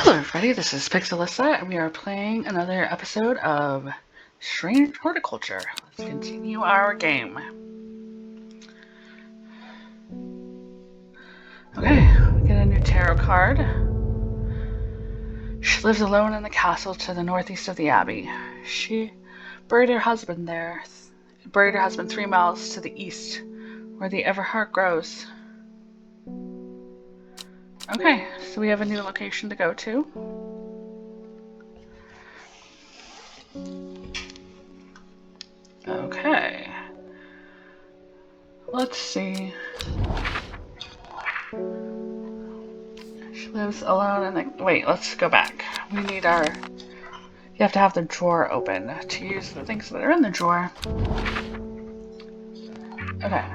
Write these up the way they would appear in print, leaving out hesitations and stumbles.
Hello everybody, this is Pixelissa, and we are playing another episode of Strange Horticulture. Let's continue our game. Okay, we get a new tarot card. She lives alone in the castle to the northeast of the abbey. She buried her husband 3 miles to the east, where the Everheart grows. Okay, so we have a new location to go to. Okay. Let's see. She lives alone in the... Wait, let's go back. We need our... You have to have the drawer open to use the things that are in the drawer. Okay.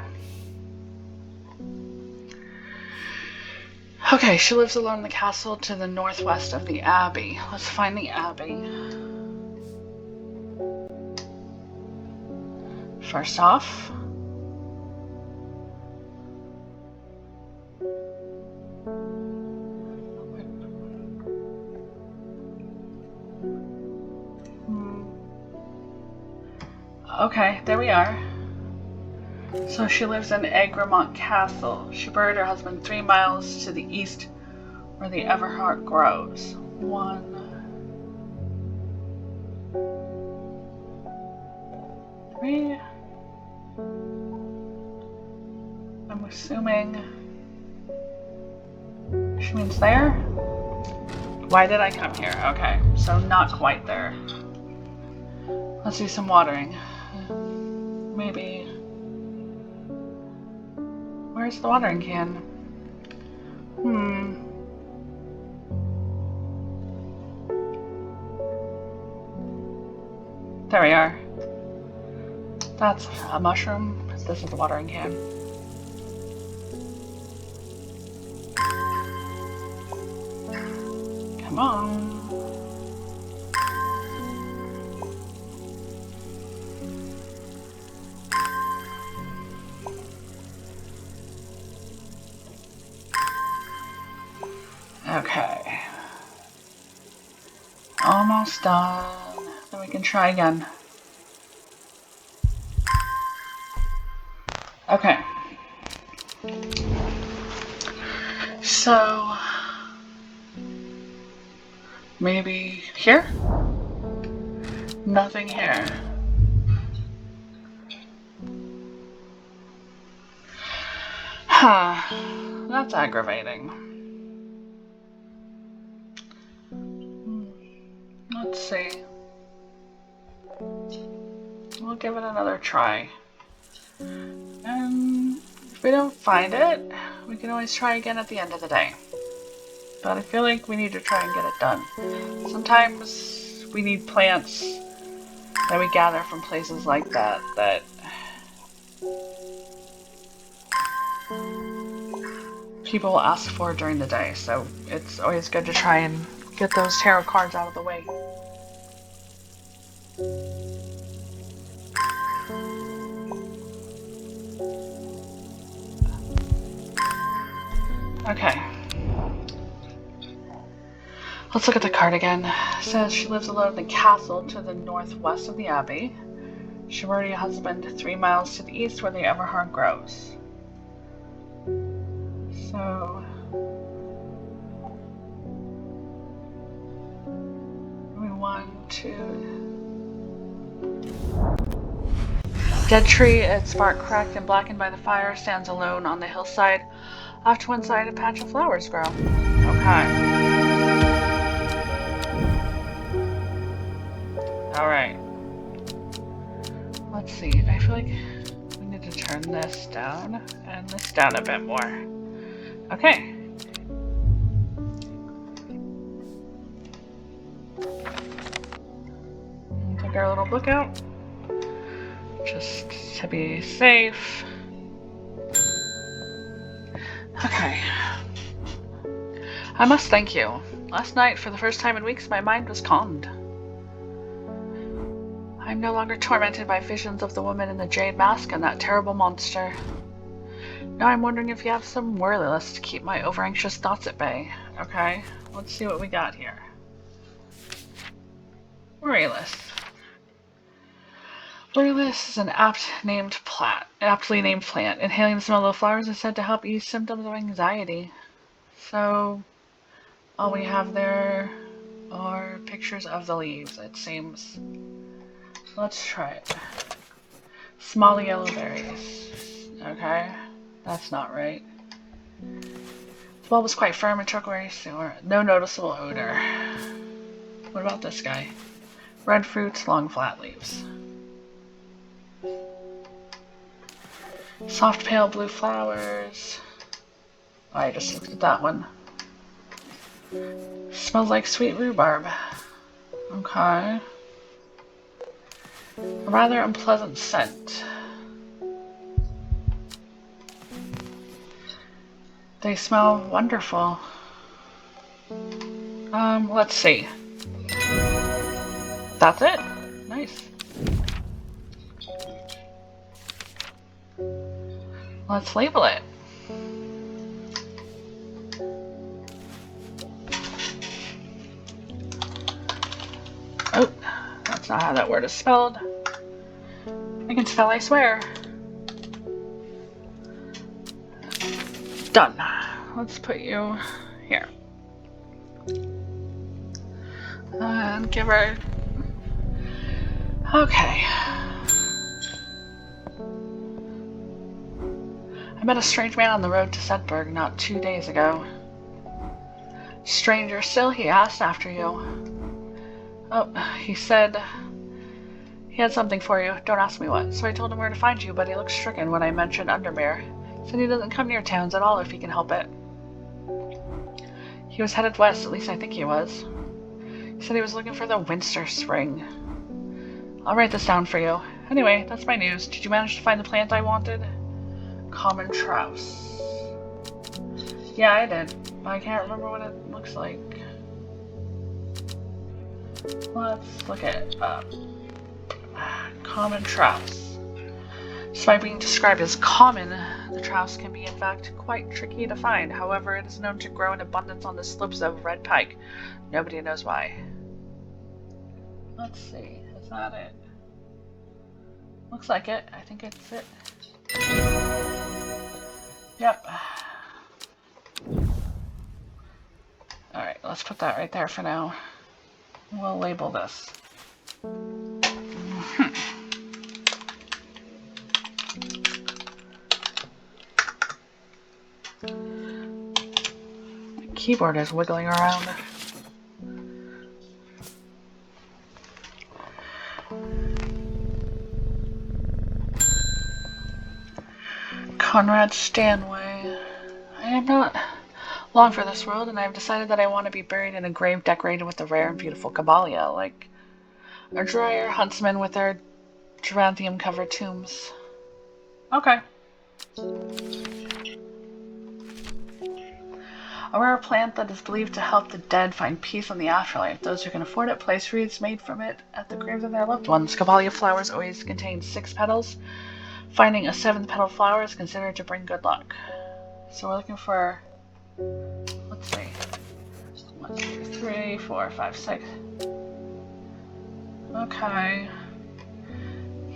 Okay, she lives alone in the castle to the northwest of the abbey. Let's find the abbey. First off... Okay, there we are. So she lives in Egremont Castle. She buried her husband 3 miles to the east where the Everheart grows. 1, 3. I'm assuming she means there. Why did I come here? Okay, so not quite there. Let's do some watering. Maybe... Where's the watering can? There we are. That's a mushroom. This is the watering can. Come on. Okay. Almost done. Then we can try again. Okay. So... maybe here? Nothing here. Huh. That's aggravating. Let's see. We'll give it another try. And if we don't find it, we can always try again at the end of the day. But I feel like we need to try and get it done. Sometimes we need plants that we gather from places like that people will ask for during the day. So it's always good to try and get those tarot cards out of the way. Okay. Let's look at the card again. It says she lives alone in the castle to the northwest of the abbey. She buried her husband 3 miles to the east where the Everheart grows. So... 1, 2... Dead tree, its bark cracked and blackened by the fire, stands alone on the hillside. Off to one side, a patch of flowers grow. Okay. Alright. Let's see. I feel like we need to turn this down and this down a bit more. Okay. Take our little book out. Just to be safe. Okay. I must thank you. Last night, for the first time in weeks, my mind was calmed. I'm no longer tormented by visions of the woman in the jade mask and that terrible monster. Now I'm wondering if you have some worry list to keep my over-anxious thoughts at bay. Okay, let's see what we got here. Worry list. Worry list is an aptly named plant. Inhaling the smell of flowers is said to help ease symptoms of anxiety. So, all we have there are pictures of the leaves, it seems. Let's try it. Small yellow berries. Okay, that's not right. The bulb was quite firm and took very soon. No noticeable odor. What about this guy? Red fruits, long flat leaves. Soft pale blue flowers. I just looked at that one. Smells like sweet rhubarb. Okay. A rather unpleasant scent. They smell wonderful. Let's see. That's it. Nice. Let's label it. Oh, that's not how that word is spelled. I can spell, I swear. Done. Let's put you here. And give her... Okay. I met a strange man on the road to Sedberg not 2 days ago. Stranger still, he asked after you. Oh, he said he had something for you. Don't ask me what. So I told him where to find you, but he looked stricken when I mentioned Undermere. Said he doesn't come near towns at all if he can help it. He was headed west, at least I think he was. He said he was looking for the Winster Spring. I'll write this down for you. Anyway, that's my news. Did you manage to find the plant I wanted? Common Trouse. Yeah, I did. I can't remember what it looks like. Let's look it up. Common Trouse. Despite being described as common, the Trouse can be in fact quite tricky to find. However, it is known to grow in abundance on the slopes of Red Pike. Nobody knows why. Let's see. Is that it? Looks like it. I think it's it. Yep. Alright, let's put that right there for now. We'll label this. The keyboard is wiggling around. Conrad Stanway. I am not long for this world, and I have decided that I want to be buried in a grave decorated with the rare and beautiful Caballia, like a Dreyer huntsman with their geranthium-covered tombs. Okay. A rare plant that is believed to help the dead find peace in the afterlife. Those who can afford it place wreaths made from it at the graves of their loved ones. Caballia flowers always contain 6 petals. Finding a 7th petal flower is considered to bring good luck. So we're looking for, let's see, 1, 2, 3, 4, 5, 6. Okay.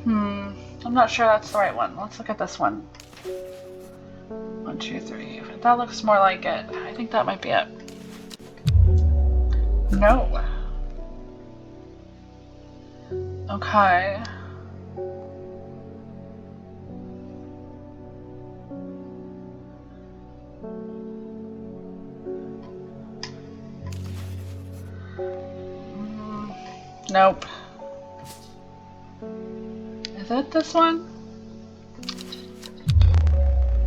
I'm not sure that's the right one. Let's look at this one. 1, 2, 3. That looks more like it. I think that might be it. No. Okay. Nope. Is it this one?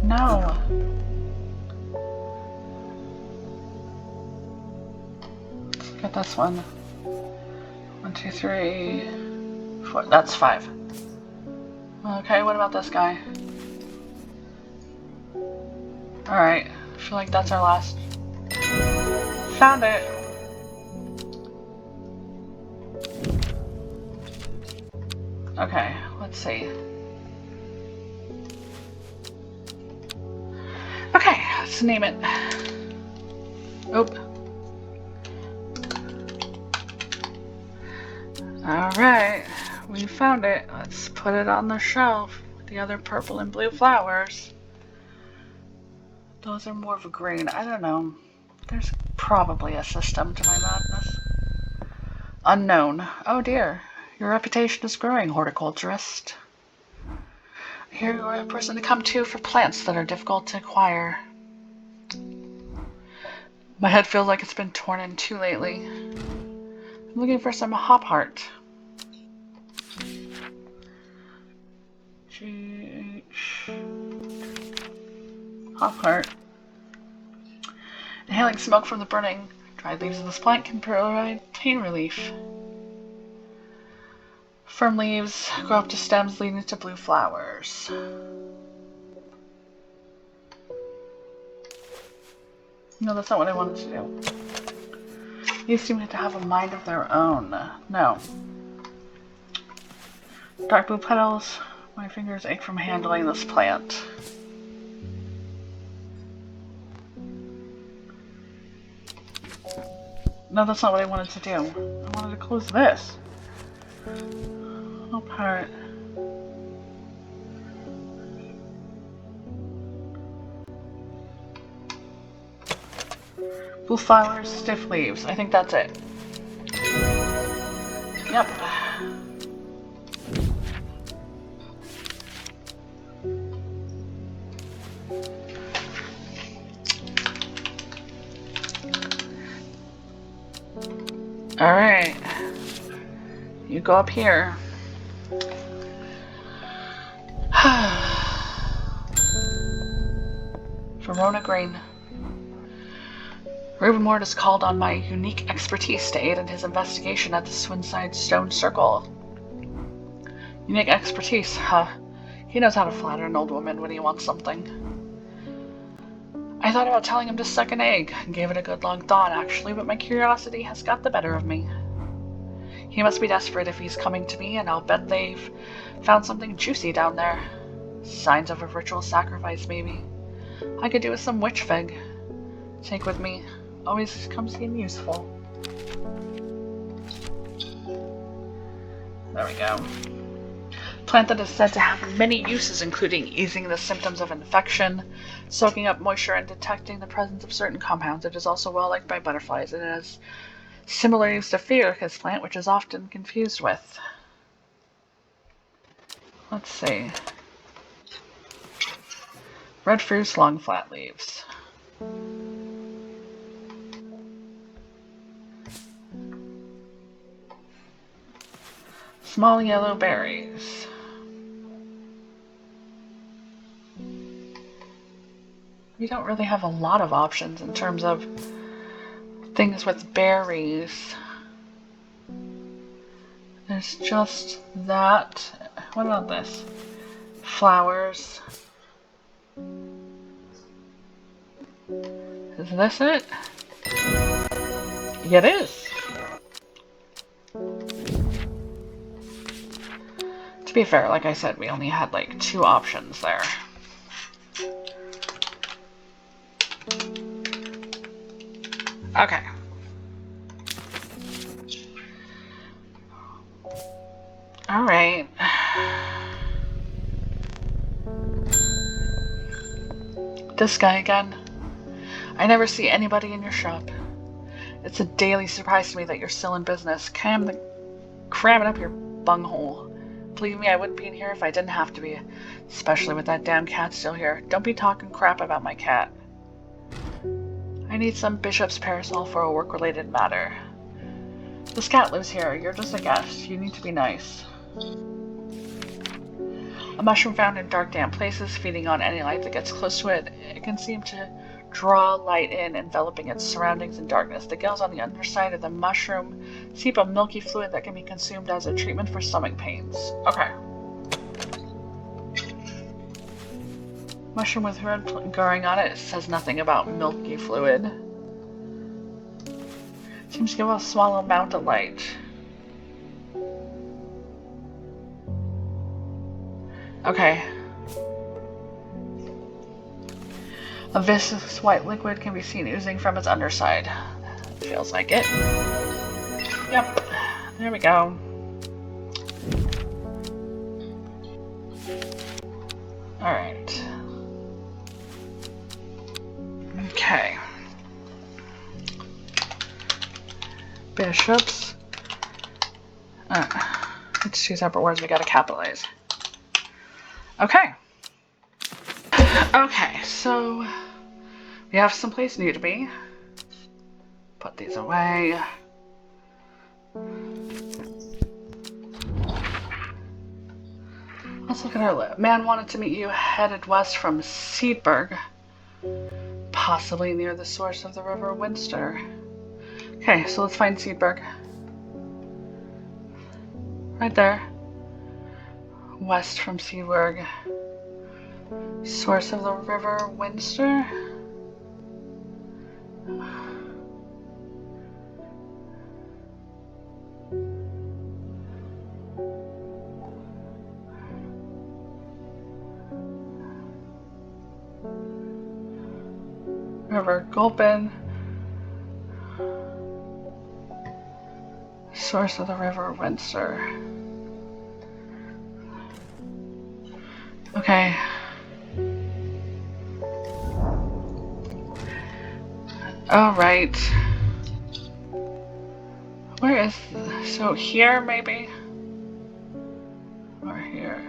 No. Let's look at this one. 1, 2, 3, 4. That's 5. Okay, what about this guy? Alright, I feel like that's our last. Found it! Okay, let's see. Let's name it. Oop. Alright, we found it. Let's put it on the shelf with the other purple and blue flowers. Those are more of a green. I don't know. There's probably a system to my madness. Unknown. Oh dear. Your reputation is growing, horticulturist. Here you are a person to come to for plants that are difficult to acquire. My head feels like it's been torn in two lately. I'm looking for some hop heart. Hop heart. Inhaling smoke from the burning dried leaves of this plant can provide pain relief. Firm leaves grow up to stems leading to blue flowers. No, that's not what I wanted to do. These seem to have a mind of their own. No. Dark blue petals. My fingers ache from handling this plant. No, that's not what I wanted to do. I wanted to close this. Hop heart. Blue flowers, stiff leaves. I think that's it. Yep. Alright. You go up here. Verona Green. Reuben Ward has called on my unique expertise to aid in his investigation at the Swinside Stone Circle. Unique expertise, huh? He knows how to flatter an old woman when he wants something. I thought about telling him to suck an egg, and gave it a good long thought actually, but my curiosity has got the better of me. He must be desperate if he's coming to me, and I'll bet they've found something juicy down there. Signs of a ritual sacrifice, maybe. I could do with some witch fig. Take with me. Always comes in useful. There we go. Plant that is said to have many uses, including easing the symptoms of infection, soaking up moisture, and detecting the presence of certain compounds. It is also well liked by butterflies, and it has similar use to Fearicus plant, which is often confused with. Let's see. Red fruits, long flat leaves. Small yellow berries. We don't really have a lot of options in terms of things with berries. There's just that. What about this? Flowers. Is this it? Yeah, it is. To be fair, like I said, we only had like 2 options there. Okay. All right. This guy again. I never see anybody in your shop. It's a daily surprise to me that you're still in business. Cramming up your bunghole. Believe me, I wouldn't be in here if I didn't have to be. Especially with that damn cat still here. Don't be talking crap about my cat. I need some bishop's parasol for a work-related matter. This cat lives here. You're just a guest. You need to be nice. A mushroom found in dark, damp places, feeding on any light that gets close to it. It can seem to draw light in, enveloping its surroundings in darkness. The gills on the underside of the mushroom seep a milky fluid that can be consumed as a treatment for stomach pains. Okay. Mushroom with red growing on it says nothing about milky fluid. Seems to give a small amount of light. Okay. A viscous white liquid can be seen oozing from its underside. Feels like it. Yep. There we go. Alright. Okay. Bishops. It's two separate words we gotta capitalize. Okay. Okay, so we have someplace new to be. Put these away. Let's look at our list. Man wanted to meet you headed west from Seedburg, possibly near the source of the river Winster. Okay, so let's find Seedburg. Right there. West from Seedburg. Source of the river Winster. River Gulpin. Source of the river Winster. Okay. Alright. Where is this? So here maybe? Or here?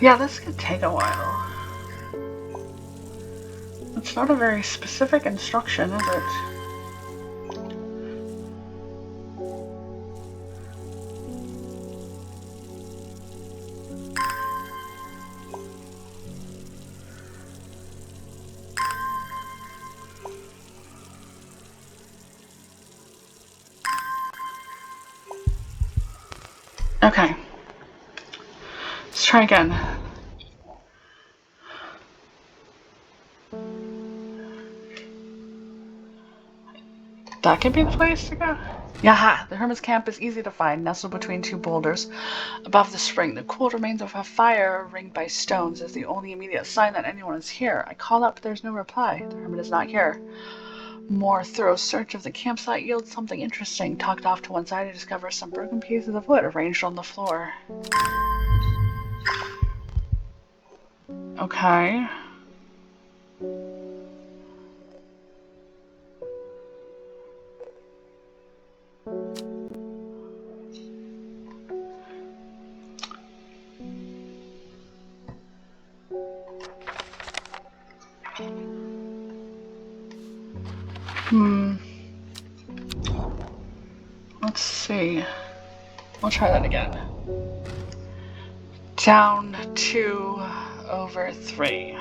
Yeah, this could take a while. It's not a very specific instruction, is it? Okay. Let's try again. That could be the place to go. Yaha! The hermit's camp is easy to find, nestled between two boulders. Above the spring, the cool remains of a fire ringed by stones is the only immediate sign that anyone is here. I call up, but there's no reply. The hermit is not here. More thorough search of the campsite yields something interesting. Tucked off to one side, I discover some broken pieces of wood arranged on the floor. Okay. Let's see. I'll try that again. Down 2 over 3.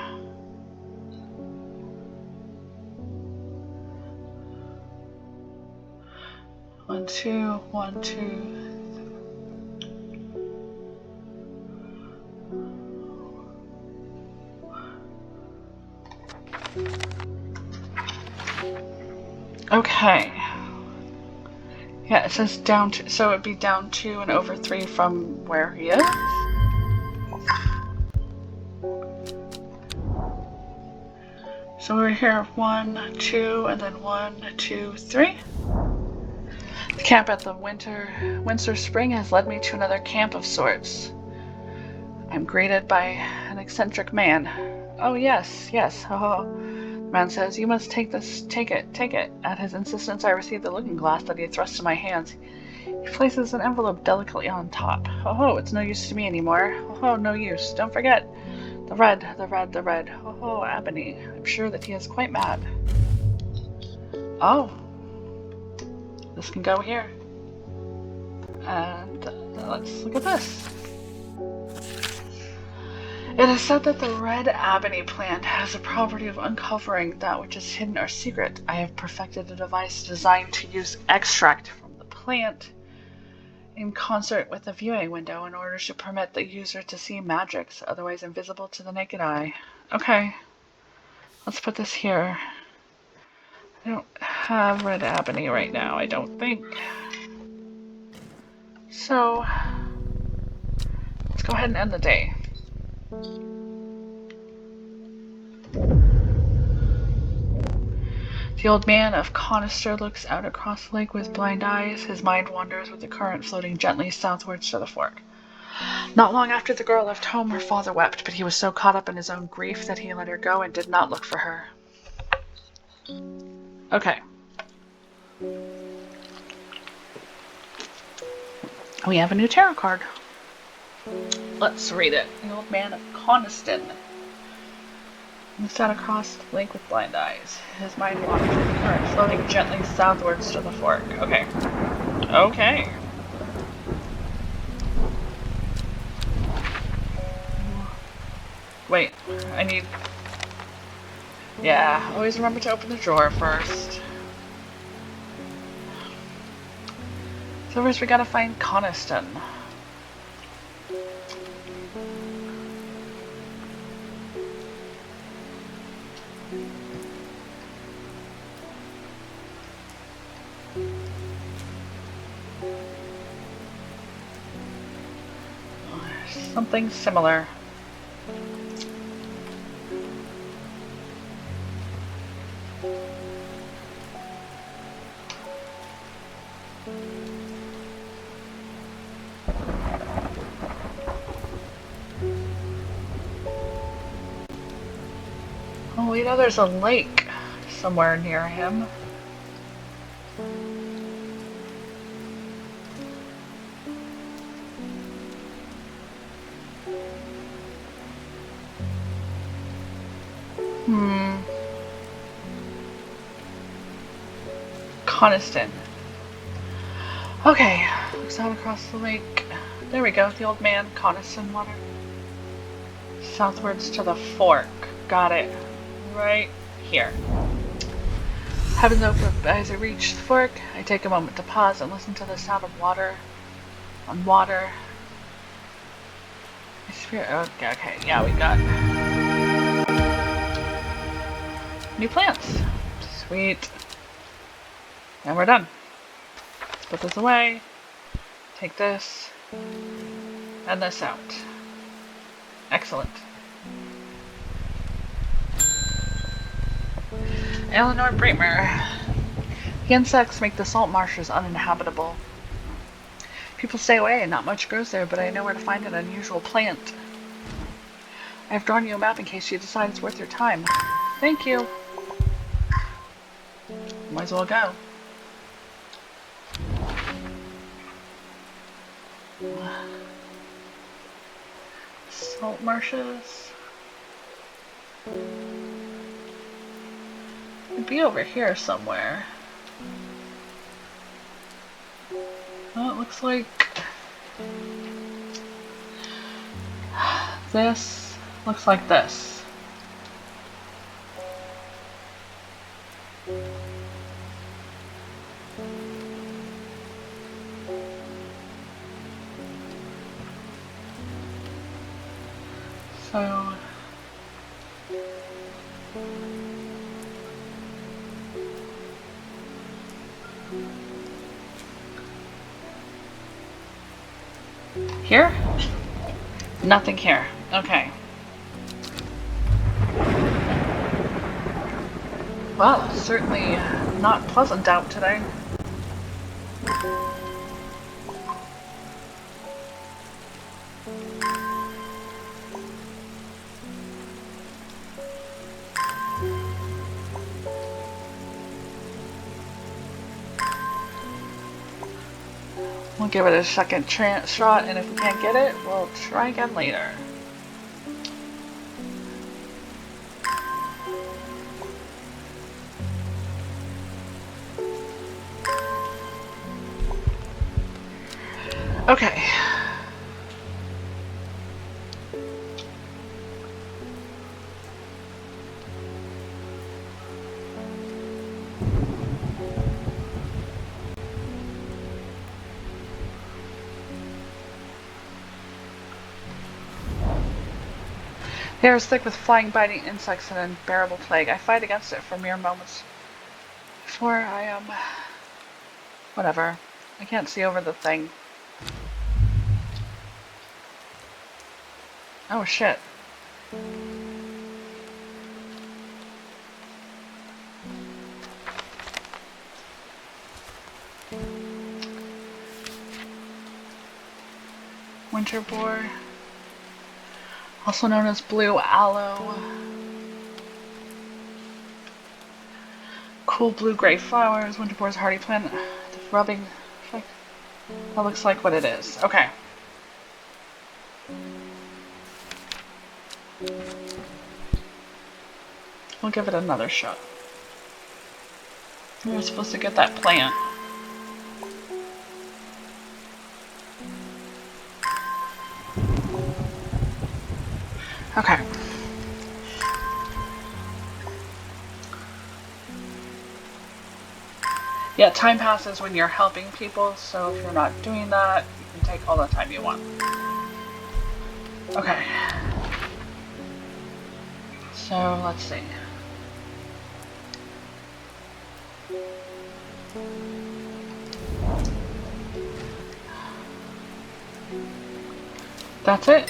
One, two, 1, 2. Okay. Yeah, it says down 2, so it'd be down 2 and over 3 from where he is. So we're here 1, 2, and then 1, 2, 3. The camp at the Winter Spring has led me to another camp of sorts. I'm greeted by an eccentric man. Oh yes, yes, ho ho. The man says, you must take this, take it. At his insistence, I receive the looking glass that he thrusts in my hands. He places an envelope delicately on top. Ho ho, it's no use to me anymore. Ho ho, no use. Don't forget. The red. Ho ho, Ebony. I'm sure that he is quite mad. Oh. This can go here. And let's look at this. It is said that the red ebony plant has the property of uncovering that which is hidden or secret. I have perfected a device designed to use extract from the plant in concert with a viewing window in order to permit the user to see magics otherwise invisible to the naked eye. Okay, let's put this here. have red ebony right now, I don't think. So, let's go ahead and end the day. The old man of Conister looks out across the lake with blind eyes. His mind wanders with the current floating gently southwards to the fork. Not long after the girl left home, her father wept, but he was so caught up in his own grief that he let her go and did not look for her. Okay. We have a new tarot card. Let's read it. The old man of Coniston looks out across the lake with blind eyes. His mind wanders with the current floating gently southwards to the fork. Okay. Okay. Wait, I need... Yeah, always remember to open the drawer first. So first we gotta find Coniston. Something similar. Oh, we know there's a lake somewhere near him. Coniston. Okay, looks out across the lake. There we go, the old man, Coniston water. Southwards to the fork. Got it. Right here. Heavens open up as I reach the fork. I take a moment to pause and listen to the sound of water on water. Okay, yeah, we got new plants. Sweet. And we're done. Let's put this away. Take this. And this out. Excellent. Eleanor Bremer. The insects make the salt marshes uninhabitable. People stay away and not much grows there, but I know where to find an unusual plant. I've drawn you a map in case you decide it's worth your time. Thank you. Might as well go. Salt marshes. It'd be over here somewhere. Oh, it looks like this looks like this. So here? Nothing here. Okay. Well, certainly not pleasant out today. We'll give it a second shot, and if we can't get it, we'll try again later. Okay. The air is thick with flying, biting insects and an unbearable plague. I fight against it for mere moments. before I whatever. I can't see over the thing. Oh shit. Winter boar, also known as blue aloe. Cool blue-gray flowers. Winter boar's hardy plant. The rubbing effect. That looks like what it is. Okay. We'll give it another shot. We were supposed to get that plant. Okay. Yeah, time passes when you're helping people, so if you're not doing that, you can take all the time you want. Okay. So, let's see. That's it.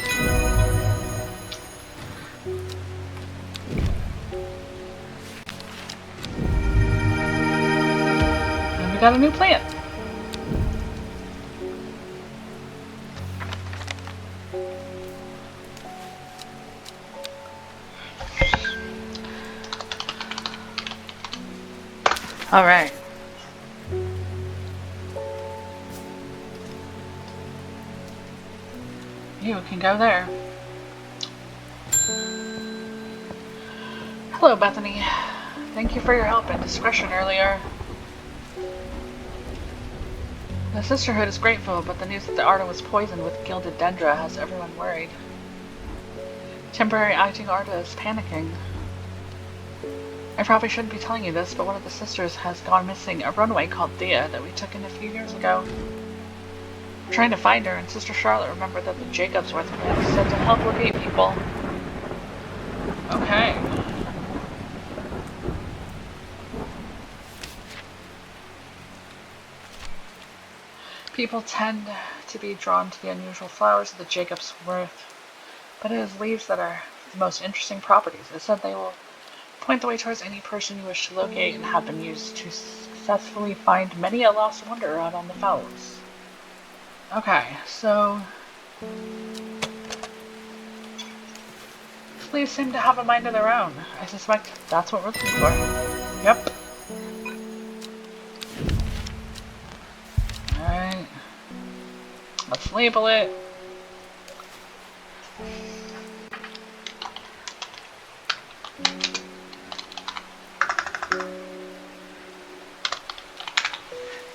And we got a new plant. All right. You can go there. Hello, Bethany. Thank you for your help and discretion earlier. The Sisterhood is grateful, but the news that the Arda was poisoned with gilded dendra has everyone worried. Temporary acting Arda is panicking. I probably shouldn't be telling you this, but one of the sisters has gone missing, a runaway called Thea that we took in a few years ago. We're trying to find her, and Sister Charlotte remembered that the Jacobs were said to help locate people. Okay. People tend to be drawn to the unusual flowers of the Jacobs worth, but it is leaves that are the most interesting properties. It said they will point the way towards any person you wish to locate and have been used to successfully find many a lost wanderer out on the fells. Okay, so leaves seem to have a mind of their own. I suspect that's what we're looking for. Yep. Alright. Let's label it.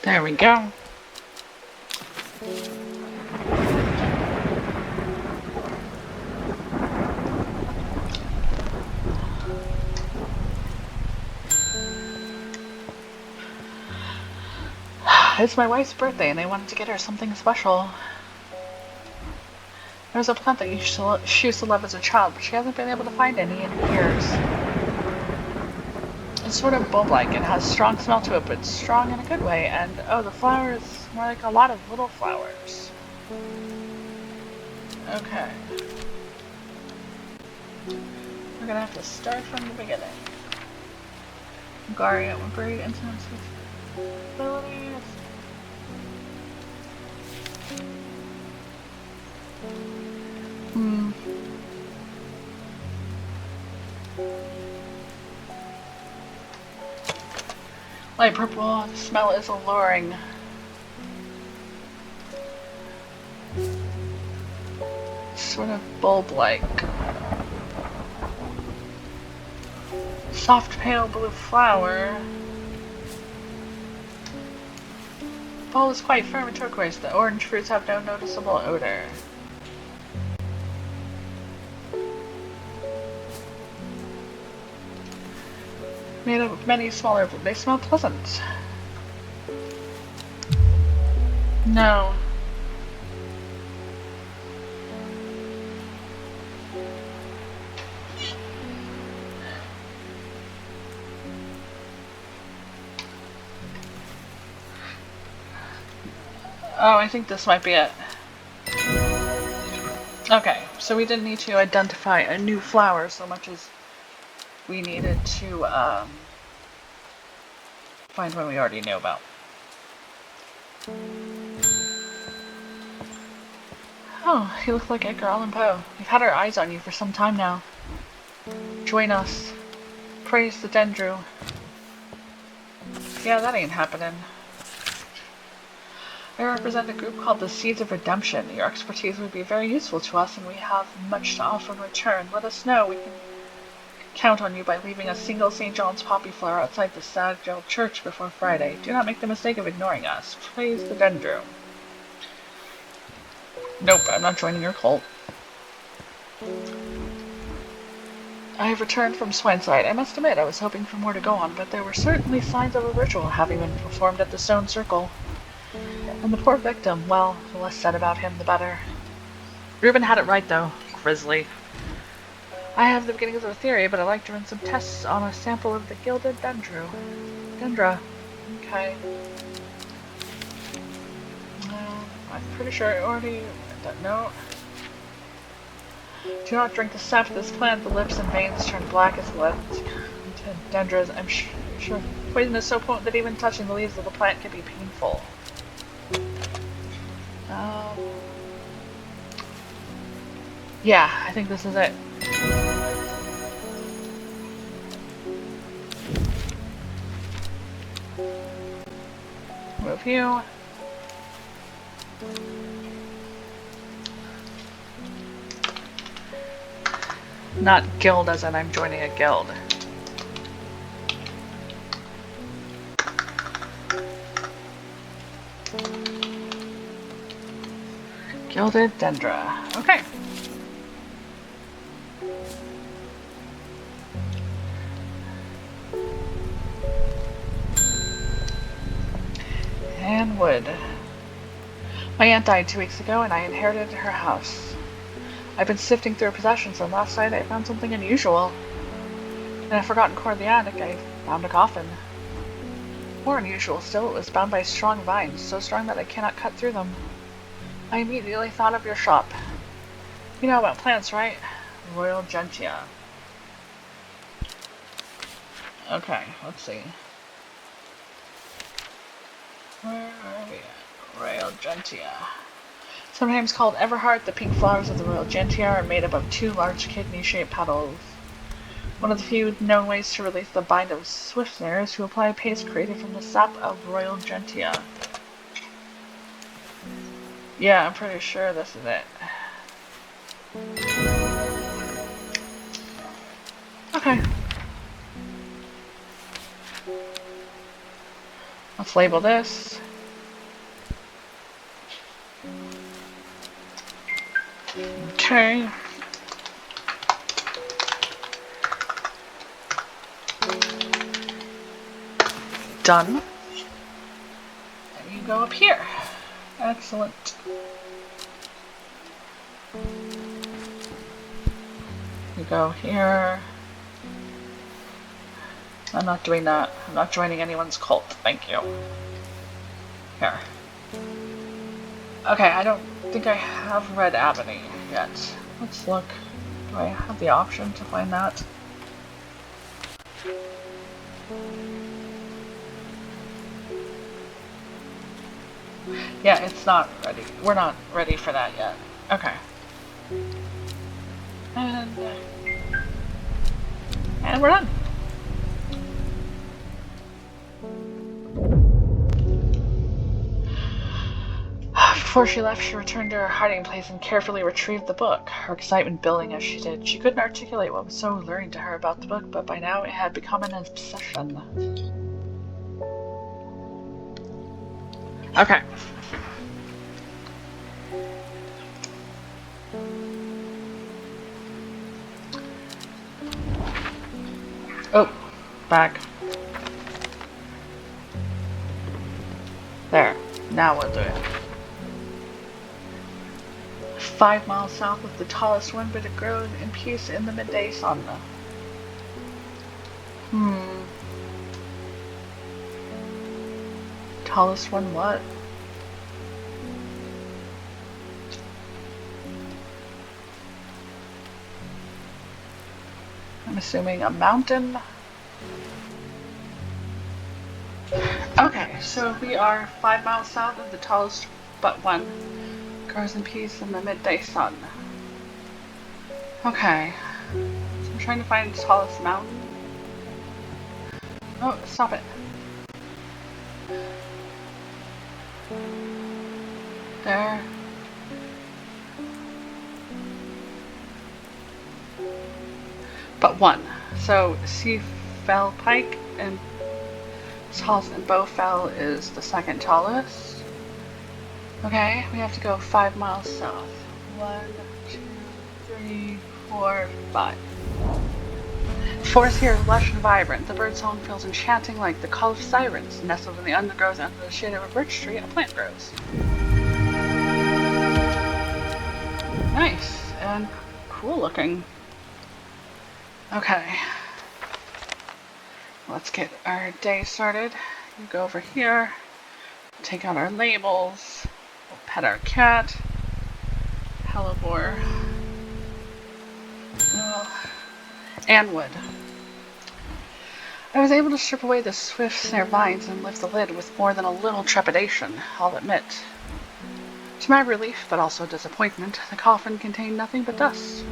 There we go. It's my wife's birthday and I wanted to get her something special. There's a plant that she used to love as a child, but she hasn't been able to find any in years. It's sort of bulb-like and has strong smell to it, but strong in a good way. And oh, the flower is more like a lot of little flowers. Okay. We're gonna have to start from the beginning. Garia, when buried incidents with abilities. Light purple, the smell is alluring. Sort of bulb-like. Soft pale blue flower. Bowl is quite firm and turquoise. The orange fruits have no noticeable odor. Made up of many smaller, they smell pleasant. No. Oh, I think this might be it. Okay, so we didn't need to identify a new flower so much as we needed to find one we already knew about. Oh, you look like Edgar Allan Poe. We've had our eyes on you for some time now. Join us. Praise the Dendru. Yeah, that ain't happening. I represent a group called the Seeds of Redemption. Your expertise would be very useful to us, and we have much to offer in return. Let us know. We can count on you by leaving a single St. John's poppy flower outside the Sagel Church before Friday. Do not make the mistake of ignoring us. Praise the Dendru. Nope, I'm not joining your cult. I have returned from Swineside. I must admit, I was hoping for more to go on, but there were certainly signs of a ritual having been performed at the Stone Circle. And the poor victim, well, the less said about him, the better. Reuben had it right, though. Grizzly. I have the beginnings of a theory, but I'd like to run some tests on a sample of the gilded Dendra. Okay. I'm pretty sure I already... No. Do not drink the sap of this plant. The lips and veins turn black as blood. Dendras, I'm sure poison is so potent that even touching the leaves of the plant can be painful. Yeah, I think this is it. Move you. Not guild as in I'm joining a guild. Gilded Dendra. Okay. And wood. My aunt died 2 weeks ago and I inherited her house. I've been sifting through her possessions and last night I found something unusual. In a forgotten corner of the attic, I found a coffin. More unusual still, it was bound by strong vines, so strong that I cannot cut through them. I immediately thought of your shop. You know about plants, right? Royal Gentian. Okay, let's see. Where are we at? Royal Gentian. Sometimes called Everheart, the pink flowers of the Royal Gentian are made up of 2 large kidney-shaped petals. One of the few known ways to release the bind of Swiftner is to apply a paste created from the sap of Royal Gentian. Yeah, I'm pretty sure this is it. Okay. Let's label this. Okay. Done. And you go up here. Excellent. You go here. I'm not doing that. I'm not joining anyone's cult. Thank you. Here. Okay, I don't think I have Red Ebony yet. Let's look. Do I have the option to find that? Yeah, it's not ready. We're not ready for that yet. Okay. And we're done. Before she left, she returned to her hiding place and carefully retrieved the book, her excitement building as she did. She couldn't articulate what was so alluring to her about the book, but by now it had become an obsession. Okay. Oh, back. There. Now we'll do it. 5 miles south of the tallest one, but it grows in peace in the midday sun. Tallest one what? I'm assuming a mountain. Okay, so we are 5 miles south of the tallest but one. Grows in peace in the midday sun. Okay. So I'm trying to find the tallest mountain. Oh, stop it. There. But one. So Sea Fell Pike and tallest, and Bow Fell is the second tallest. Okay, we have to go 5 miles south. 1, 2, 3, 4, 5. The forest here is lush and vibrant. The birdsong feels enchanting like the call of sirens. Nestled in the undergrowth under the shade of a birch tree, a plant grows. Nice and cool looking. Okay. Let's get our day started. You go over here, take out our labels, we'll pet our cat, hellebore, and wood. I was able to strip away the swift snare vines and lift the lid with more than a little trepidation, I'll admit. To my relief, but also disappointment, the coffin contained nothing but dust.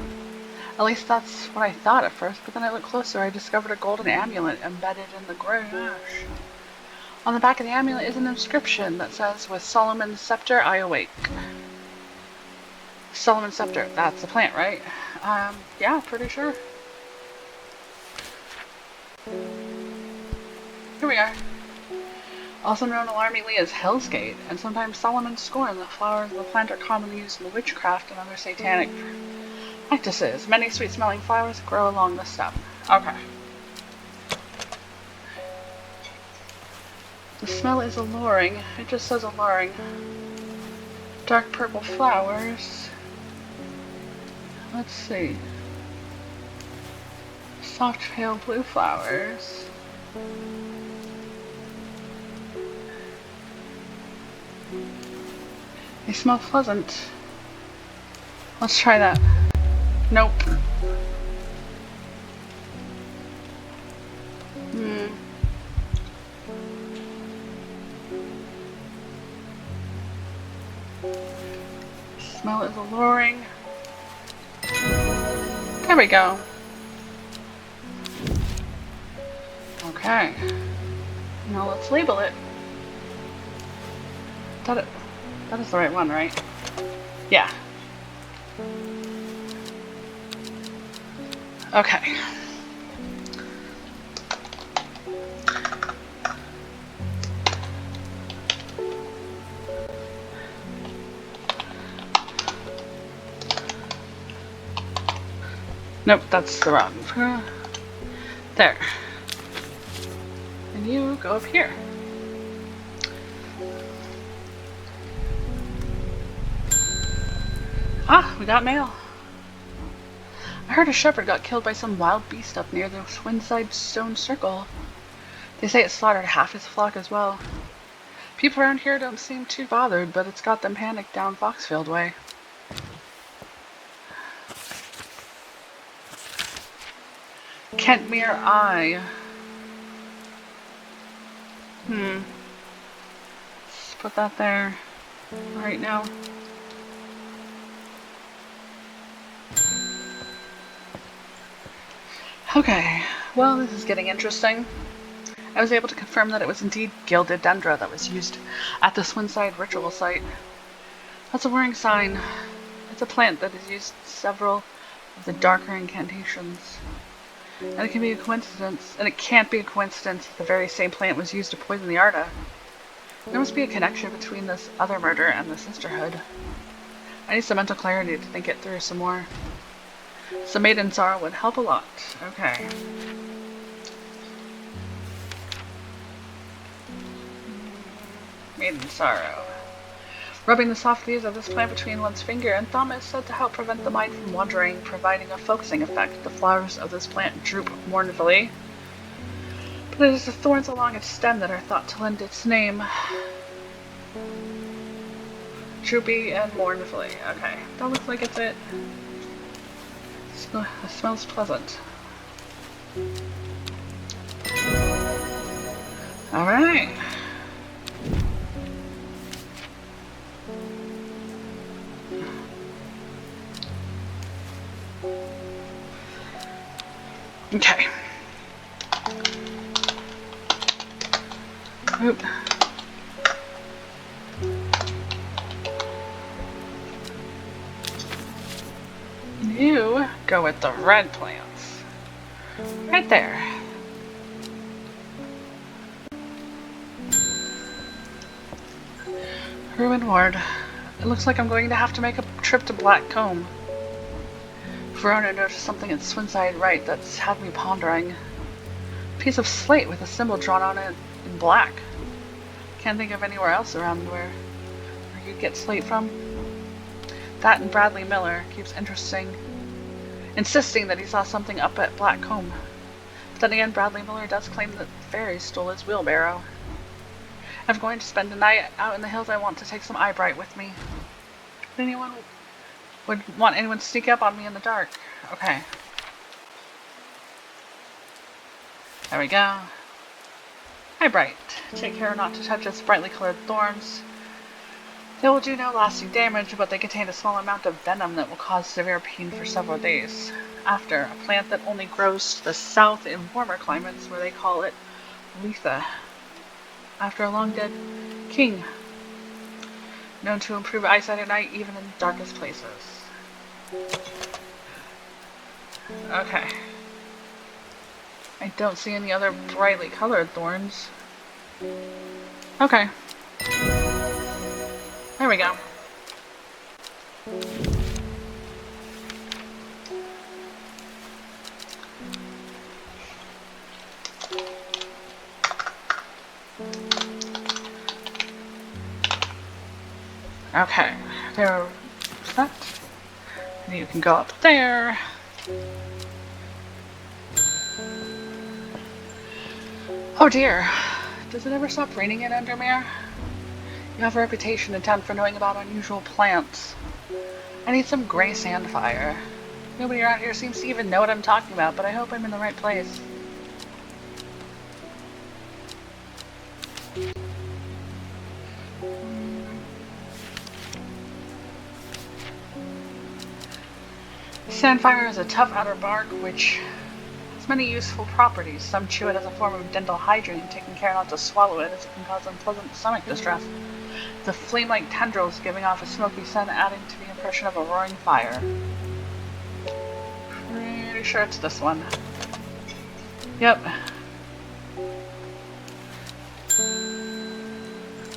At least that's what I thought at first, but then I looked closer. I discovered a golden amulet embedded in the gray ash. On the back of the amulet is an inscription that says, "With Solomon's scepter I awake." Solomon's scepter, that's the plant, right? Yeah, pretty sure. Here we are. Also known alarmingly as Hell's Gate, and sometimes Solomon's Scorn. The flowers of the plant are commonly used in witchcraft and other satanic practices. Many sweet-smelling flowers grow along the stem. Okay. The smell is alluring. It just says alluring. Dark purple flowers. Let's see. Soft pale blue flowers. They smell pleasant. Let's try that. Nope. Smell is alluring. There we go. Okay. Now let's label it. That is the right one, right? Yeah. Okay. Nope, that's the wrong. There. And you go up here. Ah, we got mail. I heard a shepherd got killed by some wild beast up near the Swinside Stone Circle. They say it slaughtered half his flock as well. People around here don't seem too bothered, but it's got them panicked down Foxfield way. Kentmere Eye. Let's put that there right now. Okay, well, this is getting interesting. I was able to confirm that it was indeed gilded dendra that was used at the Swinside ritual site. That's a worrying sign. It's a plant that has used several of the darker incantations. And it can be a coincidence, and it can't be a coincidence that the very same plant was used to poison the Arda. There must be a connection between this other murder and the Sisterhood. I need some mental clarity to think it through some more. Some maiden sorrow would help a lot. Okay. Maiden sorrow. Rubbing the soft leaves of this plant between one's finger and thumb is said to help prevent the mind from wandering, providing a focusing effect. The flowers of this plant droop mournfully, but it is the thorns along its stem that are thought to lend its name. Droopy and mournfully. Okay, that looks like it's it. It smells pleasant. Alright. Okay. Oop. You go with the red plants. Right there. Ruined Ward. It looks like I'm going to have to make a trip to Black Comb. Verona noticed something in Swinside right that's had me pondering. A piece of slate with a symbol drawn on it in black. Can't think of anywhere else around where you'd get slate from. That and Bradley Miller keeps insisting that he saw something up at Black Comb. But then again, Bradley Miller does claim that fairies stole his wheelbarrow. If I'm going to spend the night out in the hills, I want to take some eyebright with me. Would anyone to sneak up on me in the dark? Okay. There we go. Eyebright. Take care not to touch its brightly colored thorns. They will do no lasting damage, but they contain a small amount of venom that will cause severe pain for several days. After, a plant that only grows to the south in warmer climates, where they call it letha. After a long dead king, known to improve eyesight at night even in darkest places. Okay. I don't see any other brightly colored thorns. Okay. There we go. Okay, there's that. And you can go up there. Oh dear. Does it ever stop raining in Undermere? You have a reputation in town for knowing about unusual plants. I need some gray sandfire. Nobody around here seems to even know what I'm talking about, but I hope I'm in the right place. Sandfire is a tough outer bark which has many useful properties. Some chew it as a form of dental hygiene, taking care not to swallow it as it can cause unpleasant stomach distress. The flame-like tendrils giving off a smoky scent, adding to the impression of a roaring fire. Pretty sure it's this one. Yep.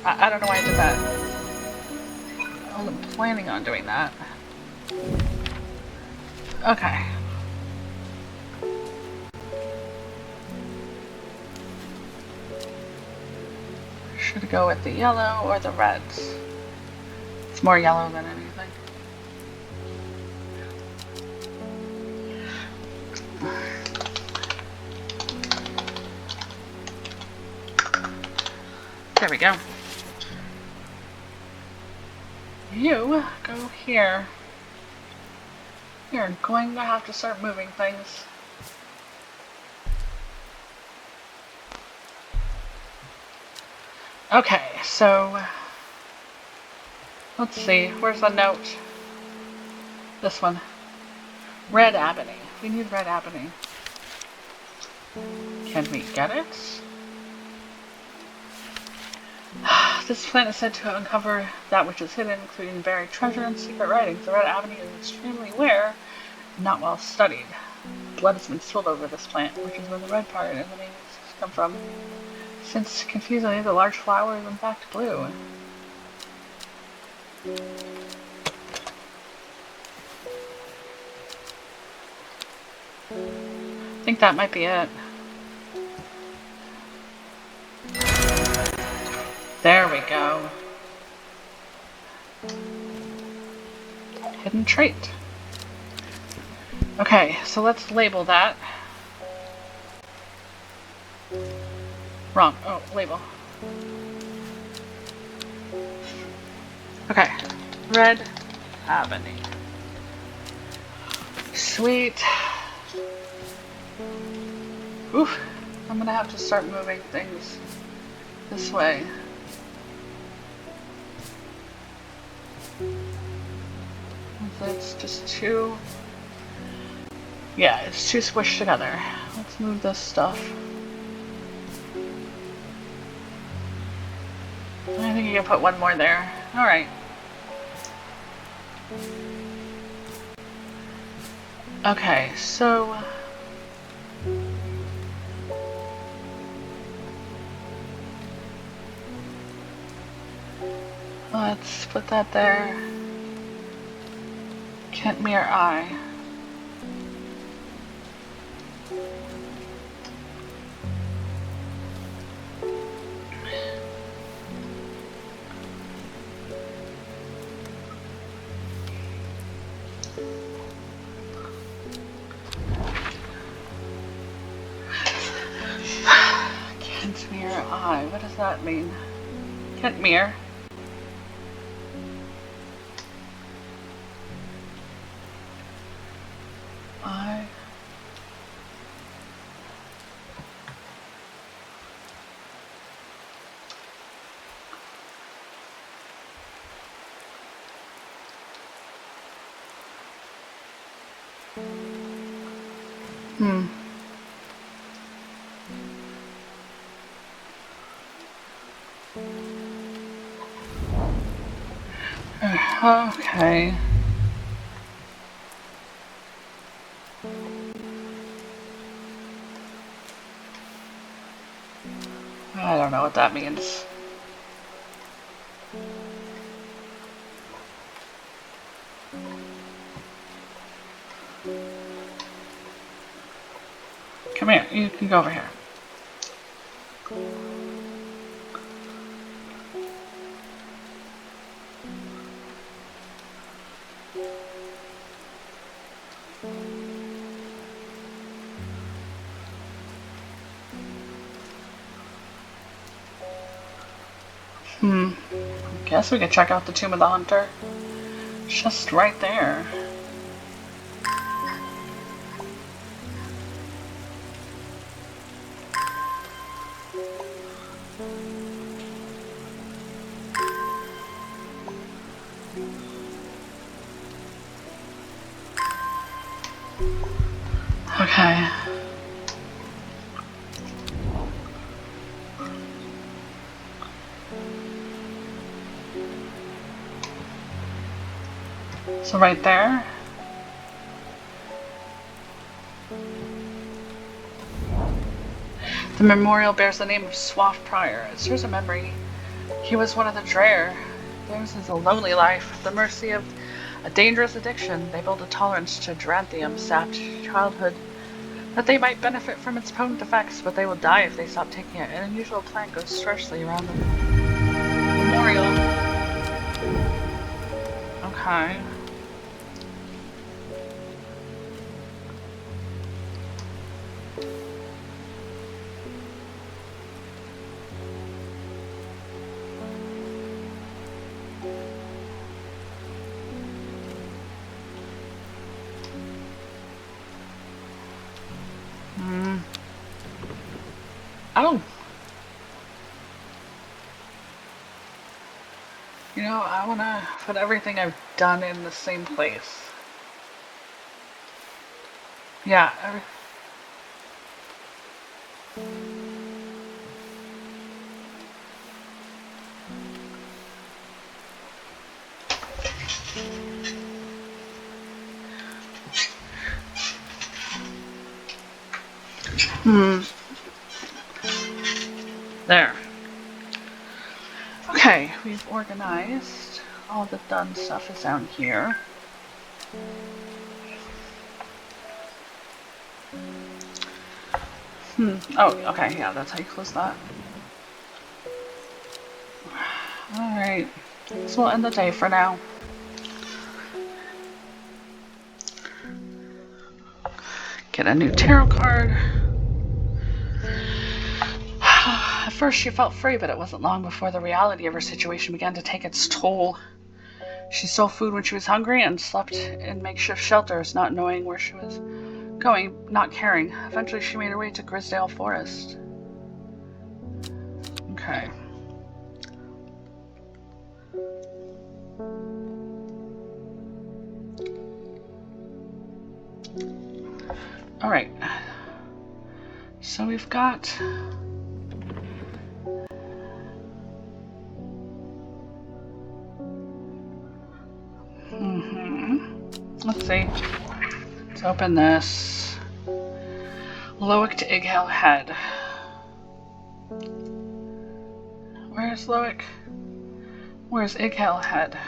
I don't know why I did that. I wasn't planning on doing that. Okay. Should go with the yellow or the reds. It's more yellow than anything. There we go. You go here. You're going to have to start moving things. Okay, so let's see, where's the note? This one. Red ebony. We need red ebony. Can we get it? This plant is said to uncover that which is hidden, including buried treasure and secret writings. The red ebony is extremely rare and not well studied. Blood has been spilled over this plant, which is where the red part and the names come from. Since, confusingly, the large flower is in fact blue. I think that might be it. There we go. Hidden trait. Okay, so let's label that. Wrong. Oh, label. Okay. Red ebony. Oof. I'm gonna have to start moving things this way. It's just too... Yeah, it's too squished together. Let's move this stuff. I think you can put one more there. Alright. Okay, so... let's put that there. Can't mirror eye. Can't mirror eye. What does that mean? Can't mirror. Eye. Okay. I don't know what that means. Come here, you can go over here. Guess we could check out the Tomb of the Hunter. It's just right there. Okay. So right there. The memorial bears the name of Swaff Prior. It serves a memory. He was one of the Dreyer. Theirs is a lonely life, at the mercy of a dangerous addiction. They build a tolerance to Duranthium, sapped childhood, that they might benefit from its potent effects, but they will die if they stop taking it. An unusual plant goes strangely around the memorial. Okay. Oh. You know, I want to put everything I've done in the same place. Yeah. There. Okay, we've organized. All the done stuff is down here. Oh, okay, yeah, that's how you close that. Alright, so we'll end the day for now. Get a new tarot card. At first she felt free, but it wasn't long before the reality of her situation began to take its toll. She stole food when she was hungry and slept in makeshift shelters, not knowing where she was going, not caring. Eventually she made her way to Grisdale Forest. Okay. Alright. So we've got... Let's see. Let's open this. Loic to Ighale Head. Where's Loic? Where's Ighale Head?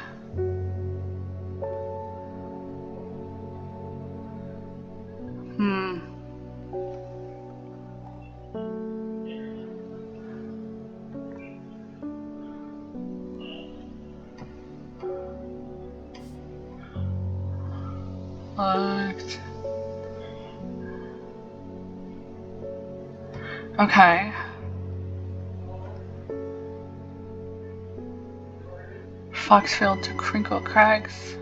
Looked. Okay. Foxfield to Crinkle Crags.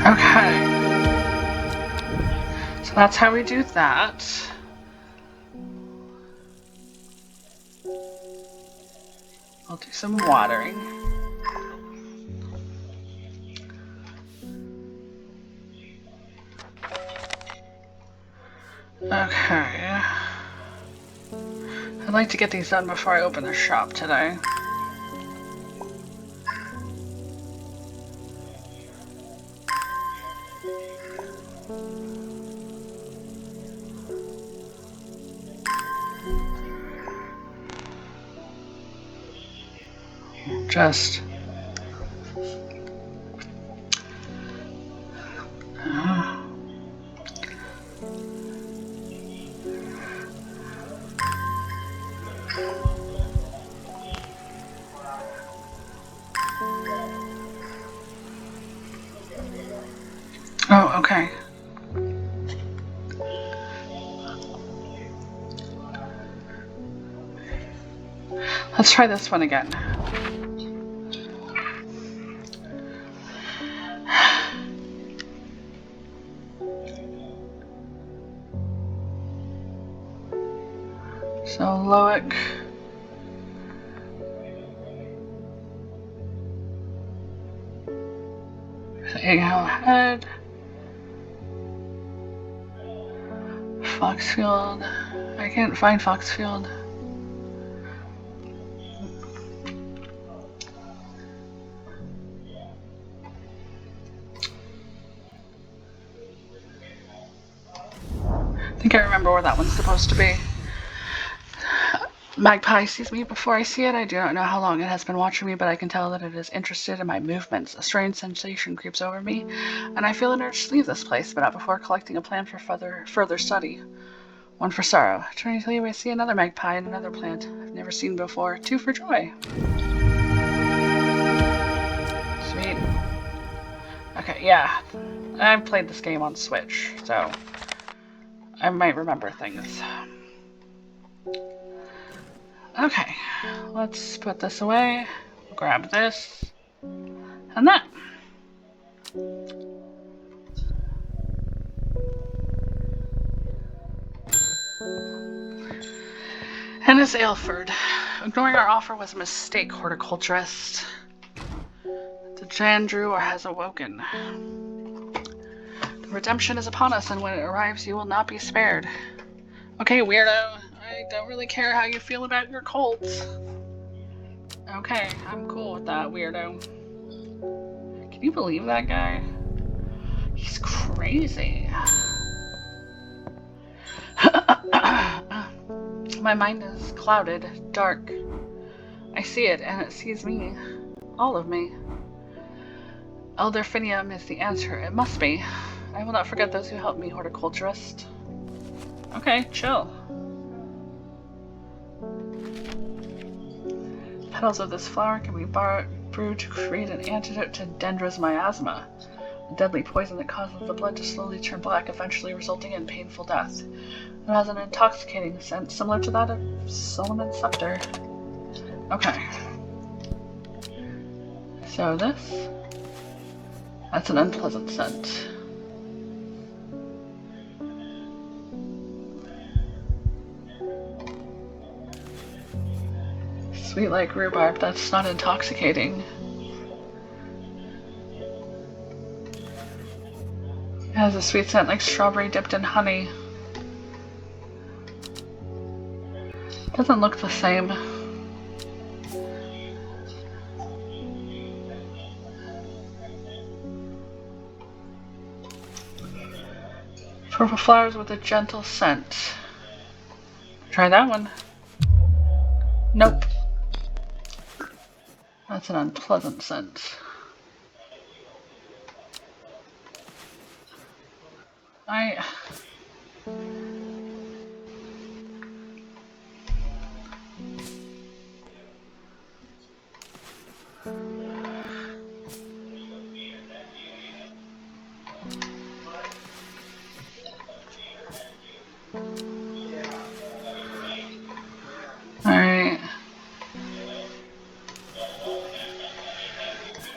Okay. So that's how we do that. I'll do some watering. Okay. I'd like to get these done before I open the shop today. Just... Oh, okay. Let's try this one again. So Loic. Ighale Head. Foxfield. I can't find Foxfield. I think I remember where that one's supposed to be. Magpie sees me before I see it. I do not know how long it has been watching me, but I can tell that it is interested in my movements. A strange sensation creeps over me, and I feel an urge to leave this place, but not before collecting a plan for further study. One for sorrow. Turning to leave, I see another magpie and another plant I've never seen before. Two for joy. Sweet. Okay, yeah. I've played this game on Switch, so I might remember things. Okay, let's put this away, grab this, and that. Hennis Aylford. Ignoring our offer was a mistake, horticulturist. The Jandrew has awoken. Redemption is upon us, and when it arrives, you will not be spared. Okay, weirdo. I don't really care how you feel about your cults. Okay, I'm cool with that, weirdo. Can you believe that guy? He's crazy. My mind is clouded, dark. I see it, and it sees me. All of me. Elderfinium is the answer. It must be. I will not forget those who helped me, horticulturist. Okay, chill. Petals of this flower can be brewed to create an antidote to Dendra's miasma, a deadly poison that causes the blood to slowly turn black, eventually resulting in painful death. It has an intoxicating scent similar to that of Solomon's scepter. Okay. So this... that's an unpleasant scent. Sweet like rhubarb, that's not intoxicating. It has a sweet scent like strawberry dipped in honey. Doesn't look the same. Purple flowers with a gentle scent. Try that one. Nope. That's an unpleasant scent. Alright.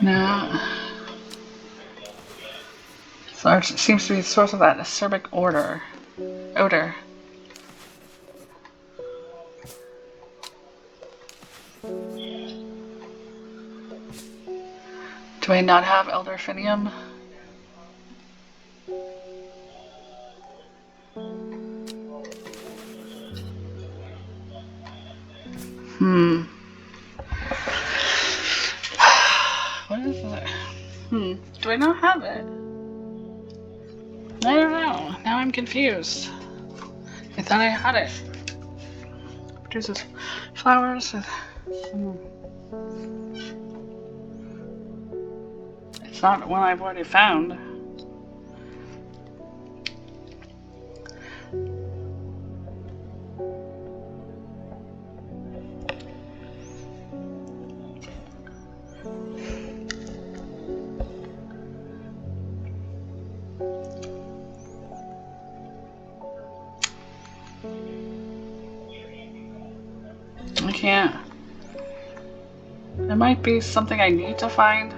Now, so it seems to be the source of that acerbic odor. Do I not have elderfinium? What is it? Do I not have it? I don't know. Now I'm confused. I thought I had it. Produces flowers with... It's not one I've already found. I can't. It might be something I need to find.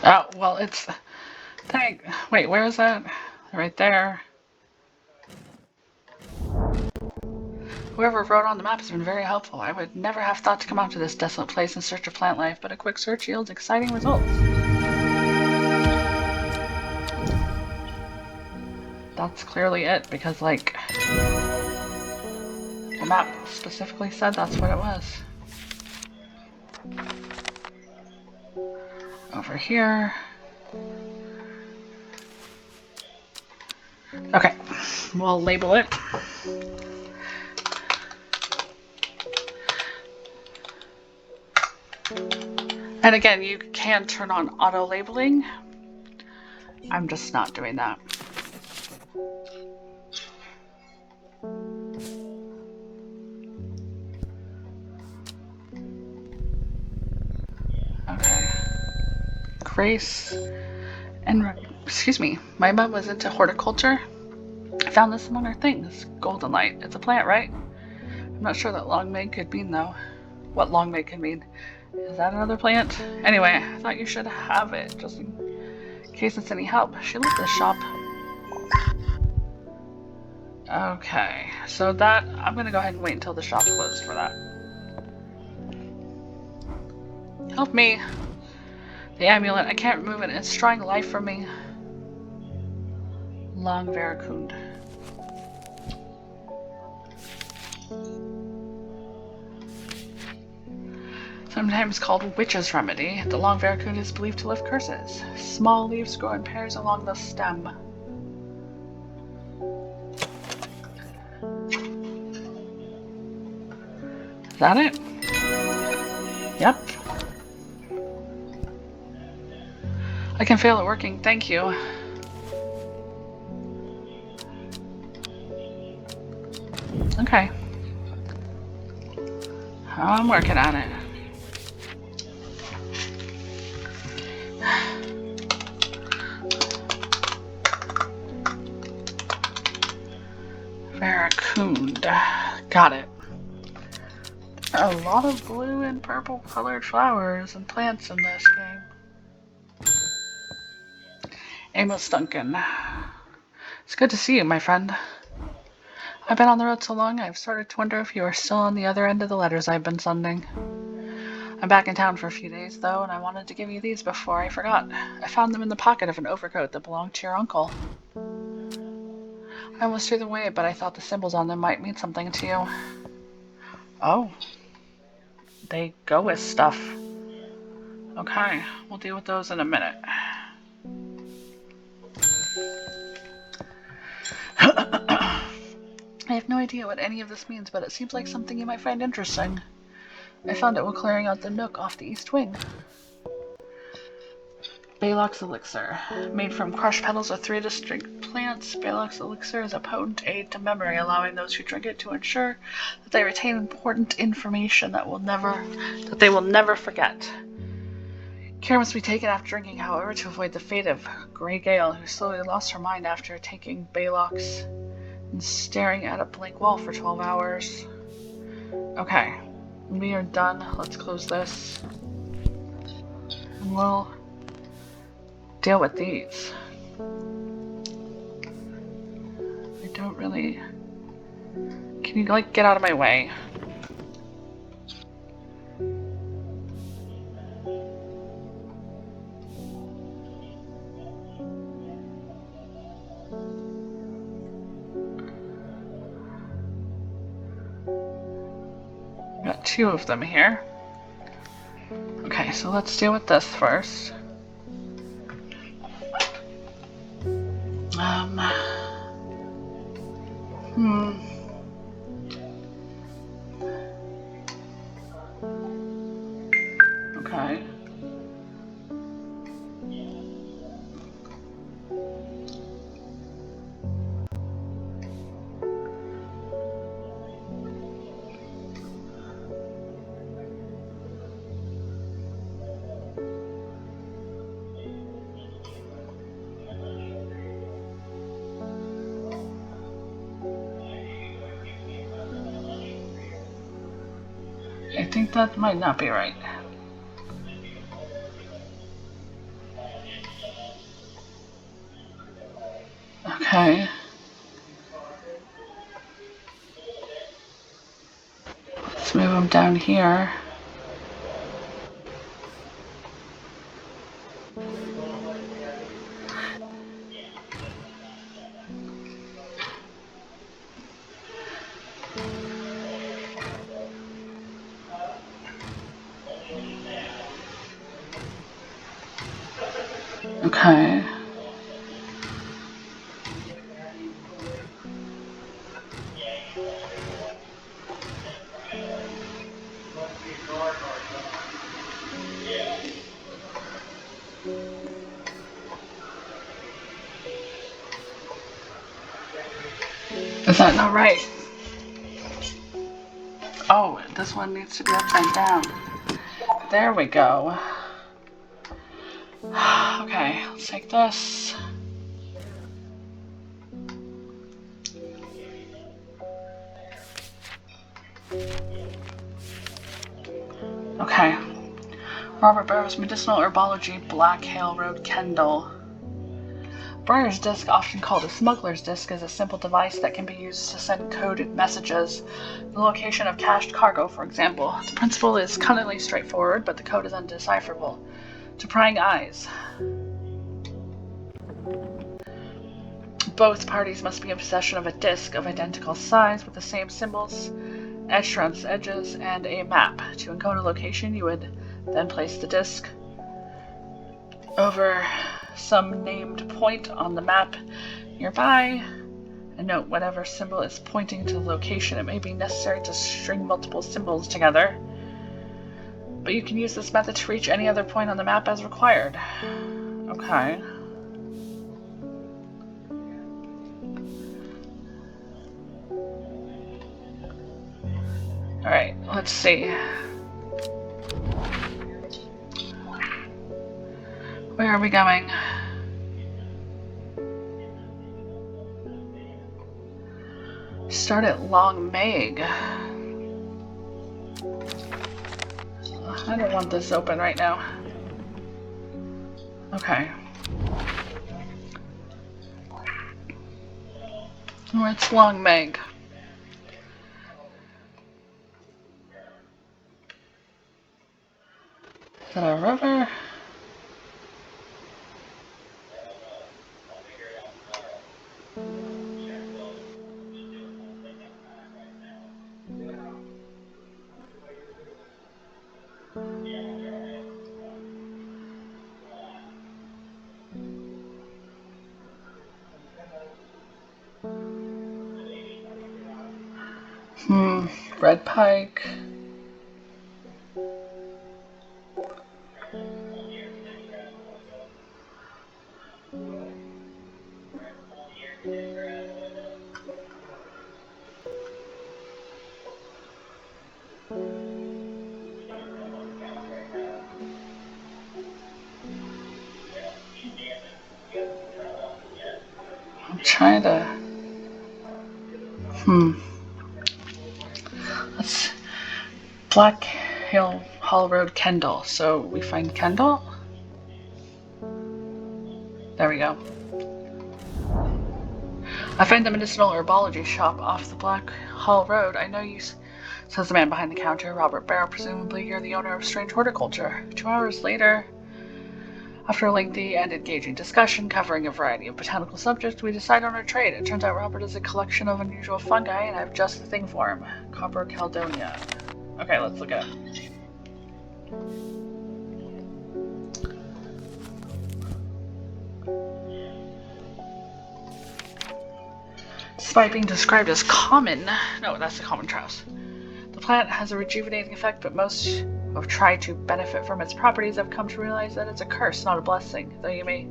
Oh, well, it's... Wait, where is that? Right there. Whoever wrote on the map has been very helpful. I would never have thought to come out to this desolate place in search of plant life, but a quick search yields exciting results. That's clearly it, because, like, the map specifically said that's what it was. Over here. Okay, we'll label it. And again, you can turn on auto labeling. I'm just not doing that. Okay. Grace and excuse me, my mom was into horticulture. I found this among her things. Golden light. It's a plant, right? I'm not sure that long Meg could mean though. What long Meg could mean. Is that another plant? Anyway, I thought you should have it just in case it's any help. She left the shop. Okay, so that I'm gonna go ahead and wait until the shop's closed for that. Help me. The amulet, I can't remove it. It's drawing life from me. Long Veracund. Sometimes called witch's remedy, the long Veracund is believed to lift curses. Small leaves grow in pairs along the stem. Is that it? Yep. I can feel it working, thank you. Okay. I'm working on it. Veracund. Got it. A lot of blue and purple colored flowers and plants in this game. Amos Duncan. It's good to see you, my friend. I've been on the road so long, I've started to wonder if you are still on the other end of the letters I've been sending. I'm back in town for a few days, though, and I wanted to give you these before I forgot. I found them in the pocket of an overcoat that belonged to your uncle. I almost threw them away, but I thought the symbols on them might mean something to you. Oh. They go with stuff. Okay, we'll deal with those in a minute. I have no idea what any of this means, but it seems like something you might find interesting. I found it while clearing out the nook off the east wing. Baylock's Elixir. Made from crushed petals of 3 distinct plants, Baylock's Elixir is a potent aid to memory, allowing those who drink it to ensure that they retain important information that they will never forget. Care must be taken after drinking, however, to avoid the fate of Grey Gale, who slowly lost her mind after taking Baylock's and staring at a blank wall for 12 hours. Okay, we are done. Let's close this. And we'll deal with these. I don't really... Can you, like, get out of my way? Got 2 of them here. Okay, so let's deal with this first. Okay. I think that might not be right. Okay. Let's move them down here. Okay. Is that not right? Oh, this one needs to be upside down. There we go. Okay, let's take this. Okay. Robert Barrow's Medicinal Herbology, Black Hale Road, Kendall. Breyer's disc, often called a smuggler's disc, is a simple device that can be used to send coded messages. The location of cached cargo, for example. The principle is cunningly straightforward, but the code is undecipherable to prying eyes. Both parties must be in possession of a disc of identical size with the same symbols etched around its edges and a map. To encode a location, you would then place the disc over some named point on the map nearby and note whatever symbol is pointing to the location. It may be necessary to string multiple symbols together, but you can use this method to reach any other point on the map as required. Okay. Alright, let's see. Where are we going? Start at Long Meg. I don't want this open right now. Okay. Where's Long Meg? Is that a river? Red pike. I'm trying to... Let's... Black Hill Hall Road, Kendall. So we find Kendall? There we go. I find the medicinal herbology shop off the Black Hall Road. I know you, says the man behind the counter. Robert Barrow, presumably you're the owner of Strange Horticulture. 2 hours later, after a lengthy and engaging discussion covering a variety of botanical subjects, we decide on our trade. It turns out Robert is a collection of unusual fungi, and I have just the thing for him. Copper Caldonia. Okay, let's look at it. Despite being described as common, no, that's the common trowse. The plant has a rejuvenating effect, but most who have tried to benefit from its properties have come to realize that it's a curse, not a blessing. Though you may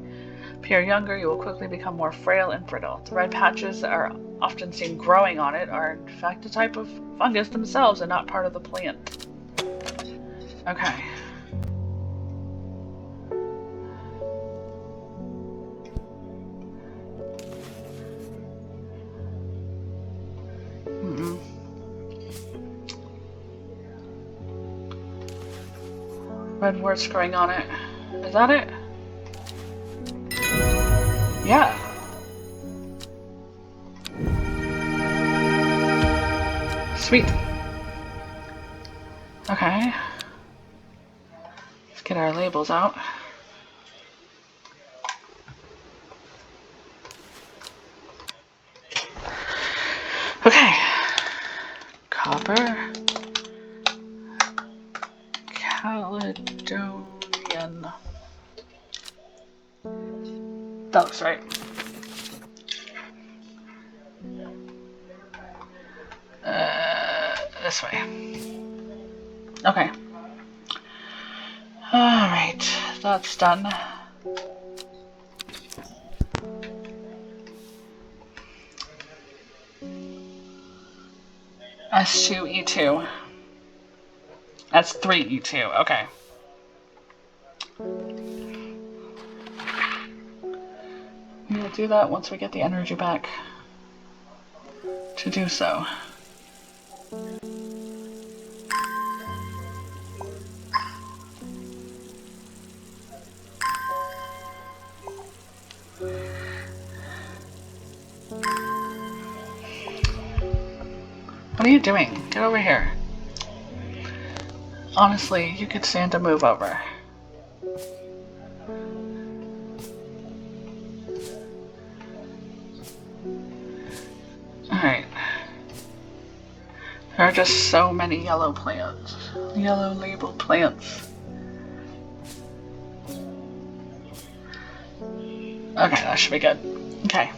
appear younger, you will quickly become more frail and brittle. The red patches that are often seen growing on it are in fact a type of fungus themselves and not part of the plant. Okay. Red words growing on it. Is that it? Yeah. Sweet. Okay. Let's get our labels out. Okay. Copper. Caledonian. That looks right. This way. Okay. Alright, that's done. S2, E2. S3, E2. Okay. We'll do that once we get the energy back to do so. What are you doing? Get over here. Honestly, you could stand to move over. Alright. There are just so many yellow plants. Yellow labeled plants. Okay, that should be good. Okay.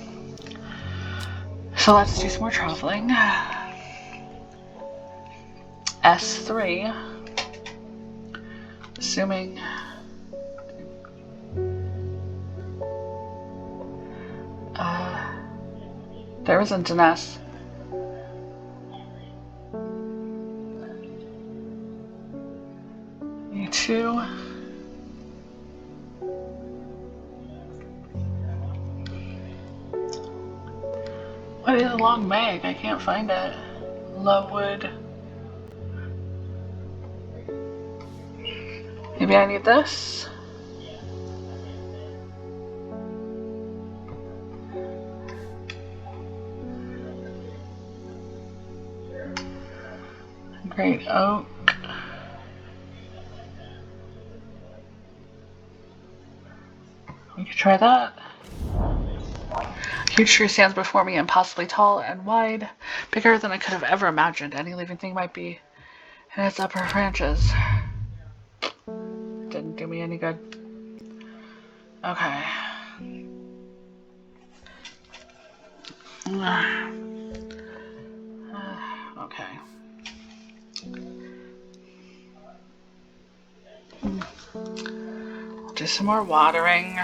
So let's do some more traveling. S3. Assuming... there isn't an S. E2. What is a long mag? I can't find it. Lovewood. Maybe I need this? Great oak. We could try that. Huge tree stands before me, impossibly tall and wide, bigger than I could have ever imagined any living thing might be in its upper branches. Didn't do me any good. Okay. Okay. I'll do some more watering.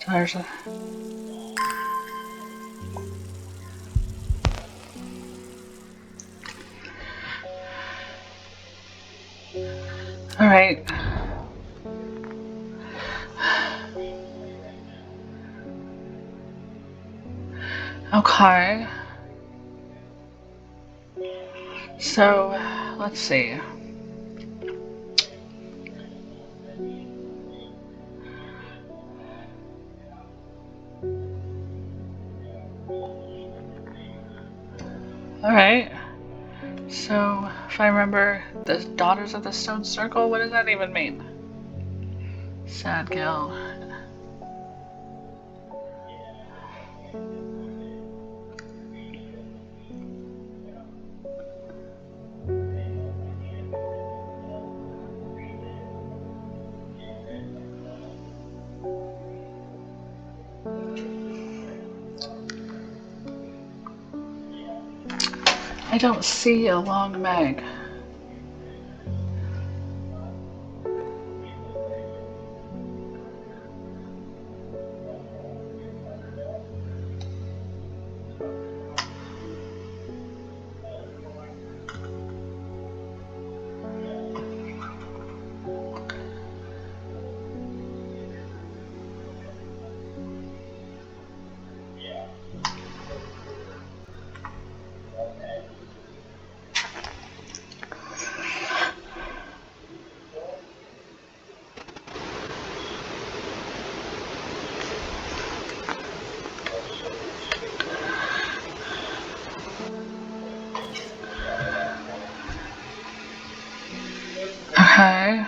There's a... All right. Okay. So, let's see. Alright. So, if I remember, the Daughters of the Stone Circle, what does that even mean? Sad gal. I don't see a long mag. Okay.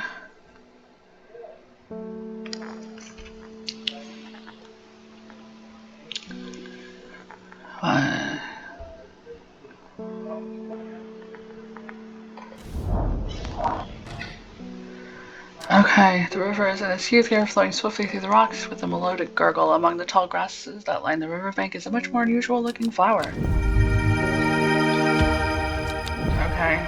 What? Okay, the river is in its youth here, flowing swiftly through the rocks with a melodic gurgle among the tall grasses that line the riverbank is a much more unusual looking flower. Okay.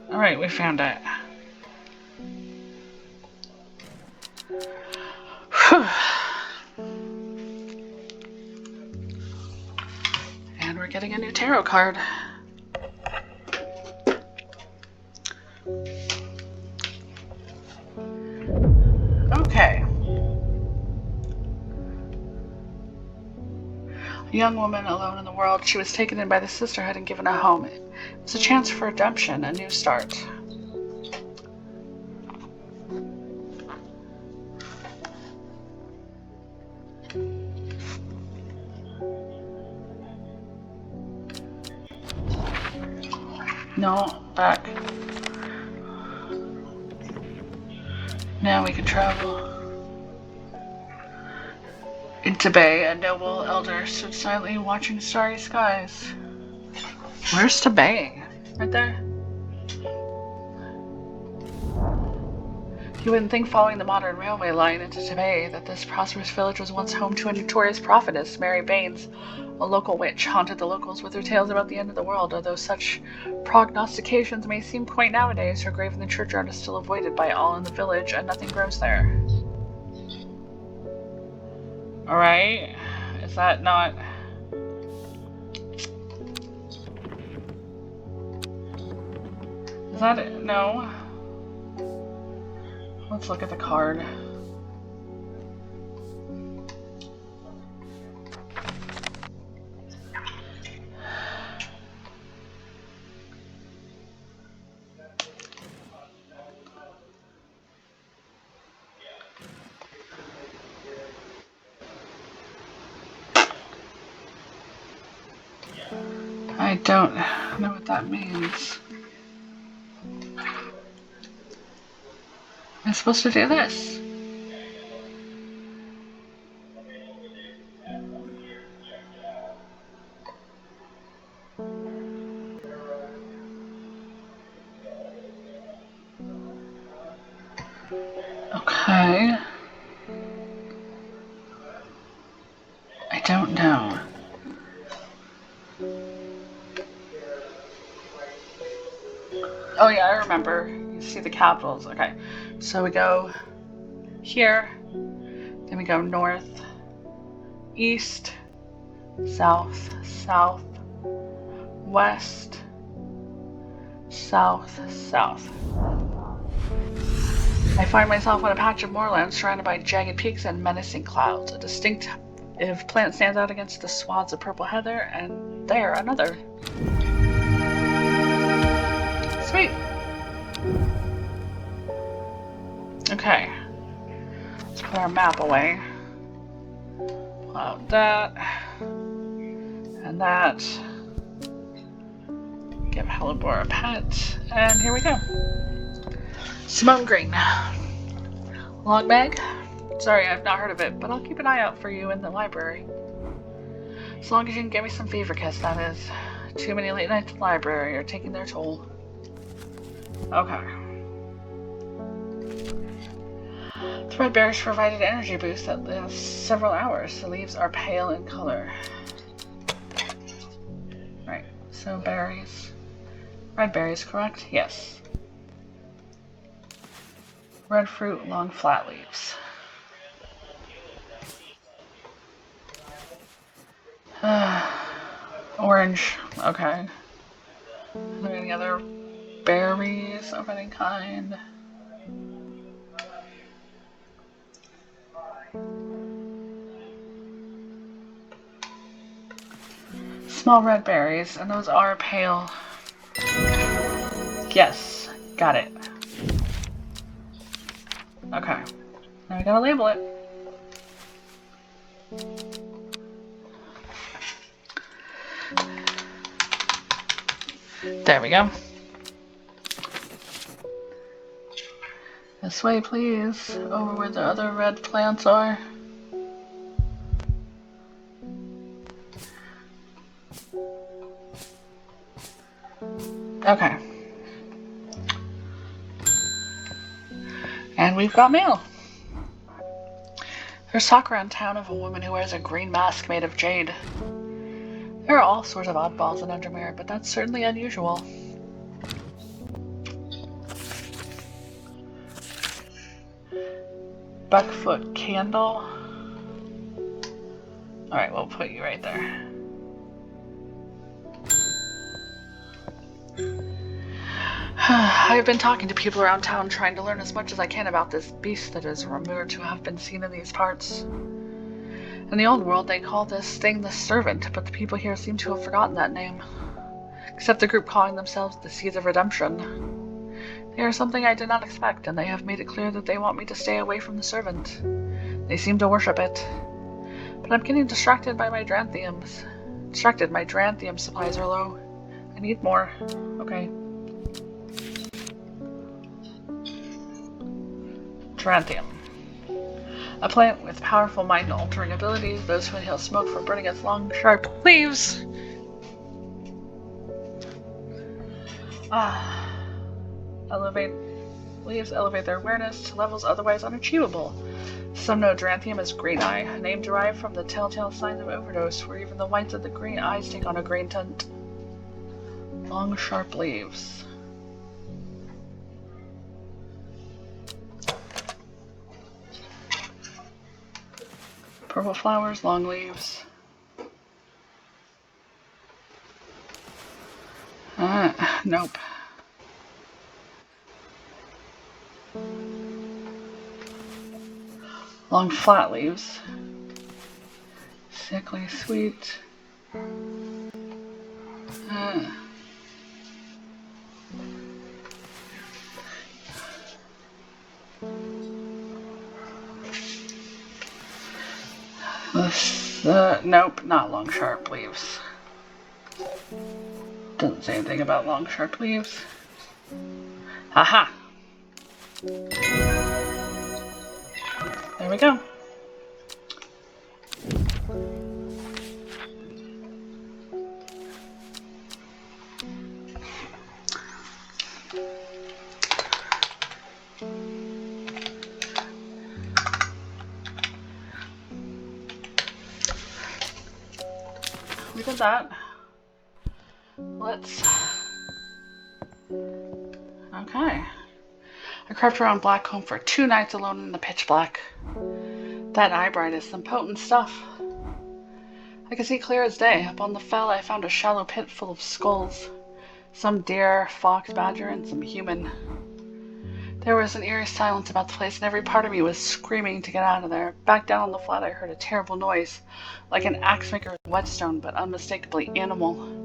Alright, we found it. Whew. And we're getting a new tarot card. Okay. A young woman alone in the world, she was taken in by the sisterhood and given a home. It was a chance for redemption, a new start. No, back. Now we can travel. In Tibet, a noble elder stood silently watching starry skies. Where's Tibet? Right there? You wouldn't think following the modern railway line into Tibet that this prosperous village was once home to a notorious prophetess, Mary Baines. A local witch haunted the locals with her tales about the end of the world, although such prognostications may seem quaint nowadays. Her grave in the churchyard is still avoided by all in the village, and nothing grows there. Alright, is that not... Is that it? No. Let's look at the card. I don't know what that means. I'm supposed to do this. Okay. I don't know. Oh yeah, I remember. You see the capitals. Okay. So we go here, then we go north, east, south, south, west, south, south. I find myself on a patch of moorland surrounded by jagged peaks and menacing clouds. A distinctive plant stands out against the swaths of purple heather, and there, another. Sweet. Okay. Let's put our map away. Pull out that. And that. Give Hellebore a pet. And here we go. Simone Green. Long bag? Sorry, I've not heard of it, but I'll keep an eye out for you in the library. As long as you can get me some fever kiss, that is. Too many late nights at the library are taking their toll. Okay. The red berries provided an energy boost that lasts several hours. The leaves are pale in color. Right, so berries. Red berries, correct? Yes. Red fruit, long flat leaves. Orange, okay. Are there any other berries of any kind? Small red berries, and those are pale. Yes, got it. Okay, now I gotta label it. There we go. This way, please, over where the other red plants are. Okay. And we've got mail. There's talk around town of a woman who wears a green mask made of jade. There are all sorts of oddballs in Undermere, but that's certainly unusual. Buckfoot candle. Alright, we'll put you right there. I've been talking to people around town trying to learn as much as I can about this beast that is rumored to have been seen in these parts. In the old world they call this thing the Servant, but the people here seem to have forgotten that name. Except the group calling themselves the Seeds of Redemption. They are something I did not expect, and they have made it clear that they want me to stay away from the Servant. They seem to worship it. But I'm getting distracted by my Dranthiums. My Dranthium supplies are low. I need more. Okay. Dranthium. A plant with powerful mind-altering abilities. Those who inhale smoke from burning its long, sharp leaves. Leaves elevate their awareness to levels otherwise unachievable. Some know Dranthium as Green Eye, a name derived from the telltale signs of overdose, where even the whites of the green eyes take on a green tint. Long, sharp leaves. Purple flowers, long leaves. Nope. Long flat leaves. Sickly sweet. Nope, not long sharp leaves. Doesn't say anything about long sharp leaves. Haha! There we go. We did that. Let's... Okay. I crept around Blackcomb for 2 nights alone in the pitch black. That eyebright is some potent stuff. I could see clear as day. Up on the fell I found a shallow pit full of skulls. Some deer, fox, badger, and some human. There was an eerie silence about the place, and every part of me was screaming to get out of there. Back down on the flat I heard a terrible noise, like an axemaker's whetstone, but unmistakably animal.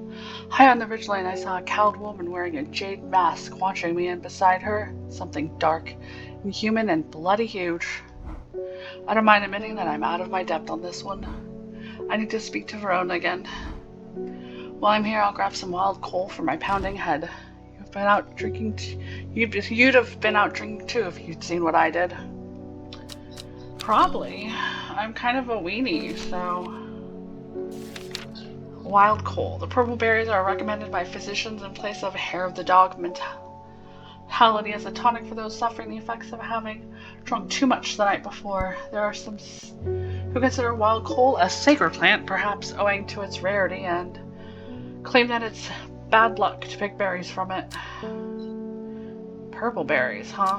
High on the ridgeline I saw a cowled woman wearing a jade mask watching me, and beside her, something dark, inhuman, and bloody huge. I don't mind admitting that I'm out of my depth on this one. I need to speak to Verona again. While I'm here, I'll grab some wild coal for my pounding head. You've been out drinking. You'd have been out drinking too if you'd seen what I did. Probably. I'm kind of a weenie, so. Wild coal. The purple berries are recommended by physicians in place of hair of the dog mentality as a tonic for those suffering the effects of having drunk too much the night before. There are some who consider wild coal a sacred plant, perhaps owing to its rarity, and claim that it's bad luck to pick berries from it. Purple berries, huh?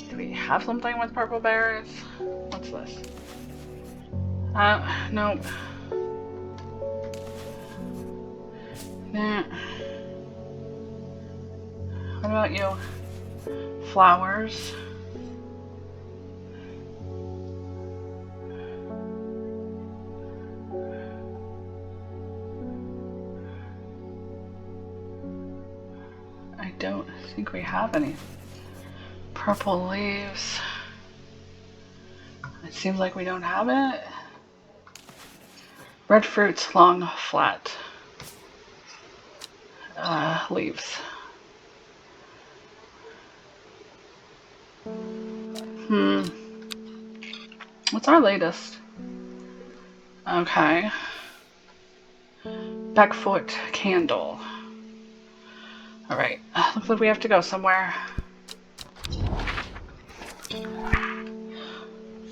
Do we have something with purple berries? What's this? Nope. Nah. What about you? Flowers. I don't think we have any. Purple leaves. It seems like we don't have it. Red fruits, long, flat. Leaves. What's our latest? Okay. Backfoot candle. Alright, looks like we have to go somewhere.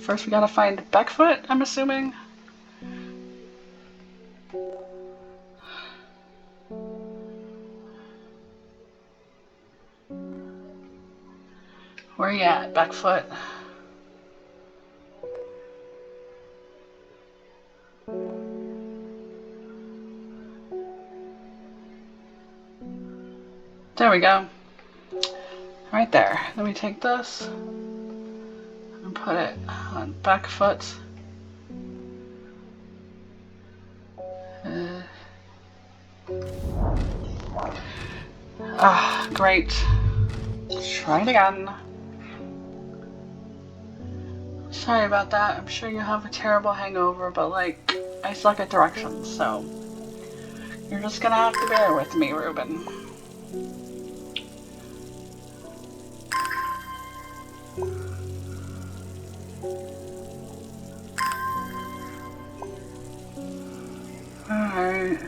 First we gotta find Beckfoot, I'm assuming. Where you at, Beckfoot? There we go. Right there. Then we take this and put it on Beckfoot. Great. Let's try it again. Sorry about that. I'm sure you have a terrible hangover, but like, I suck at directions, so you're just gonna have to bear with me, Ruben. Alright.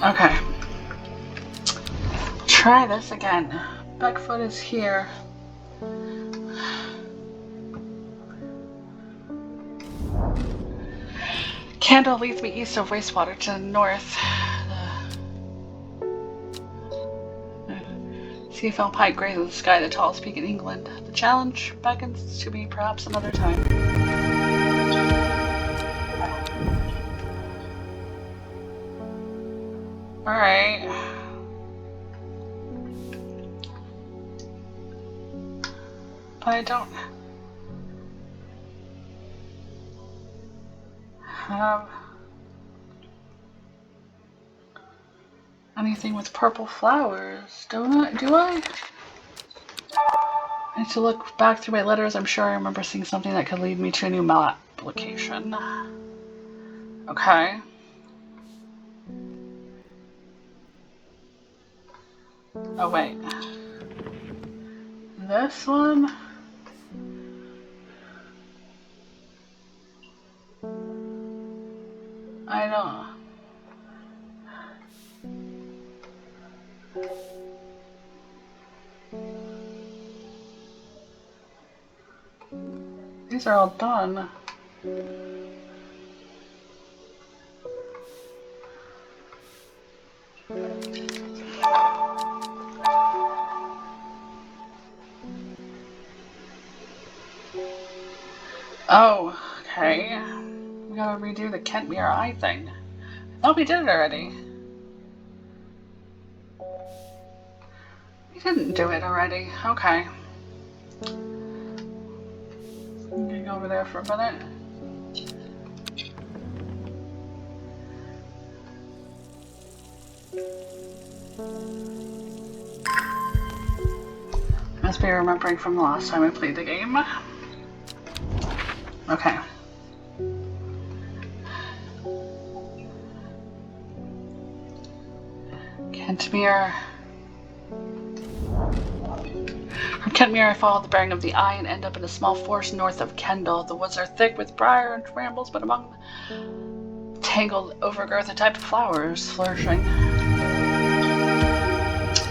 Okay. Try this again. Beckfoot is here. Candle leads me east of wastewater to the north. Seafell Pike grazes the sky, the tallest peak in England. The challenge beckons to me perhaps another time. Alright. But I don't have anything with purple flowers, do I? I need to look back through my letters. I'm sure I remember seeing something that could lead me to a new map application. Okay. Oh wait. This one? I don't. These are all done. Oh, okay. We gotta redo the Kentmere Eye thing. I thought we did it already. We didn't do it already. Okay. I'm gonna go over there for a minute. Must be remembering from the last time I played the game. Okay. Kentmere. From Kentmere, I follow the bearing of the eye and end up in a small forest north of Kendal. The woods are thick with briar and brambles, but among tangled overgrowth, a type of flowers flourishing.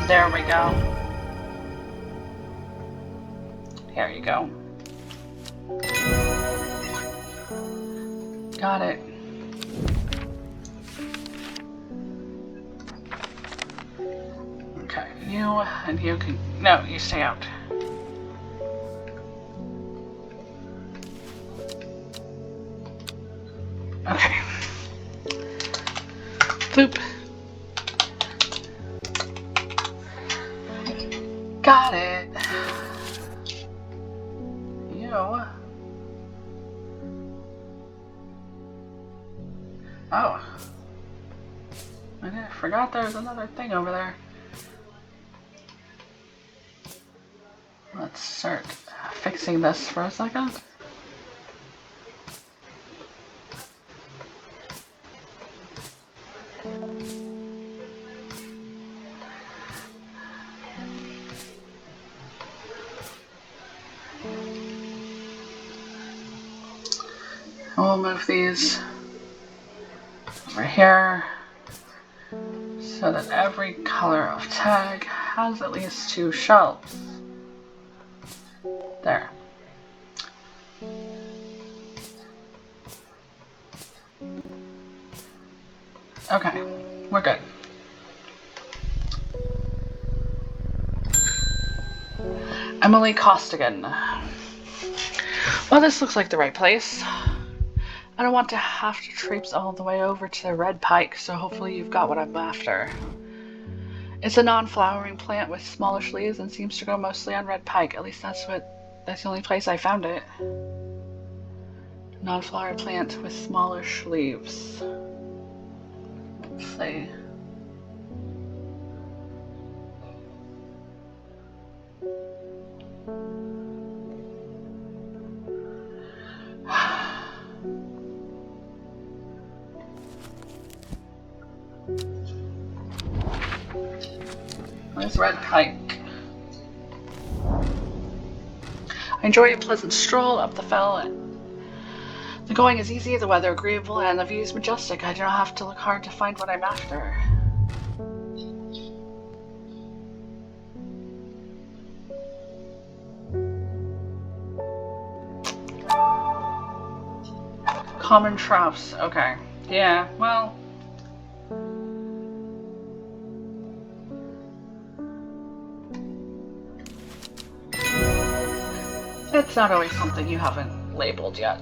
There we go. Here you go. Got it. Okay, you and you can... No, you stay out. Okay. Boop. Got it. You. Oh. I forgot there was another thing over there. Let's start fixing this for a second. And we'll move these over here so that every color of tag has at least 2 shelves. There. Okay, we're good. Emily Costigan. Well, this looks like the right place. I don't want to have to traipse all the way over to the red pike, so hopefully you've got what I'm after. It's a non-flowering plant with smallish leaves and seems to grow mostly on red pike. At least that's the only place I found it. Non-flowering plant with smallish leaves. Let's see. Where's red pike? I enjoy a pleasant stroll up the fell. The going is easy, the weather agreeable, and the view is majestic. I do not have to look hard to find what I'm after. Common traps. Okay. Yeah, well. It's not always something you haven't labeled yet.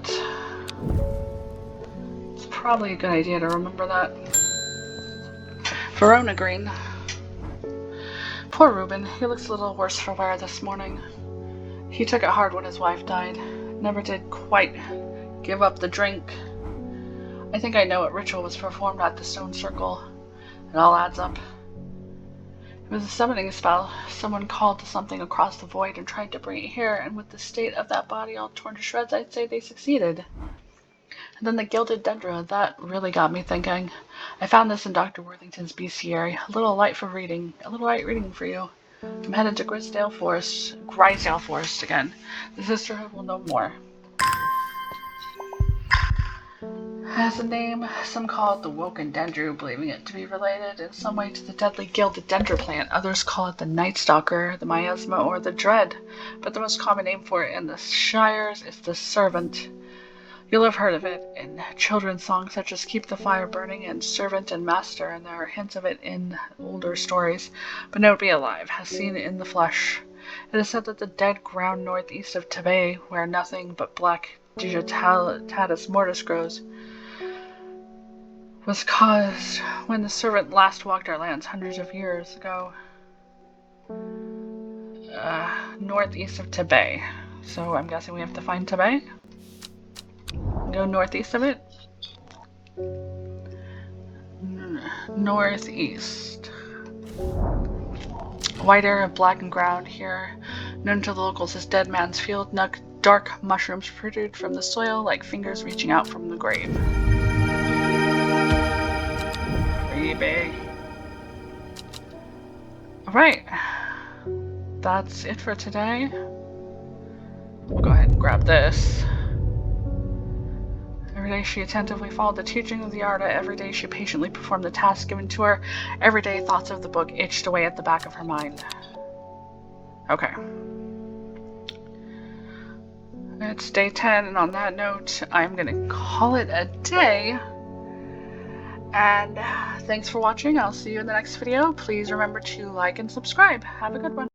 It's probably a good idea to remember that. Verona green. Poor Reuben. He looks a little worse for wear this morning. He took it hard when his wife died. Never did quite give up the drink. I think I know what ritual was performed at the stone circle. It all adds up. It was a summoning spell. Someone called to something across the void and tried to bring it here, and with the state of that body all torn to shreds, I'd say they succeeded. And then the gilded dendra, that really got me thinking. I found this in Dr. Worthington's bestiary. A little light reading for you. I'm headed to Grisdale Forest again. The sisterhood will know more. Has a name, some call it the Woken Dendru, believing it to be related in some way to the deadly gilded dendra plant. Others call it the Night Stalker, the Miasma, or the Dread. But the most common name for it in the Shires is the Servant. You'll have heard of it in children's songs such as Keep the Fire Burning and Servant and Master, and there are hints of it in older stories. But no be alive has seen it in the flesh. It is said that the dead ground northeast of Tibet, where nothing but black digitalis mortis grows, was caused when the servant last walked our lands hundreds of years ago. Northeast of Tibet. So I'm guessing we have to find Tibet? Go northeast of it? Northeast. White area of blackened ground here, known to the locals as Dead Man's Field. Dark mushrooms protrude from the soil like fingers reaching out from the grave. Big. Alright, that's it for today. We'll go ahead and grab this. Every day she attentively followed the teaching of the Arda. Every day she patiently performed the task given to her. Every day thoughts of the book itched away at the back of her mind. Okay. It's day 10, and on that note, I'm gonna call it a day. And thanks for watching. I'll see you in the next video. Please remember to like and subscribe. Have a good one.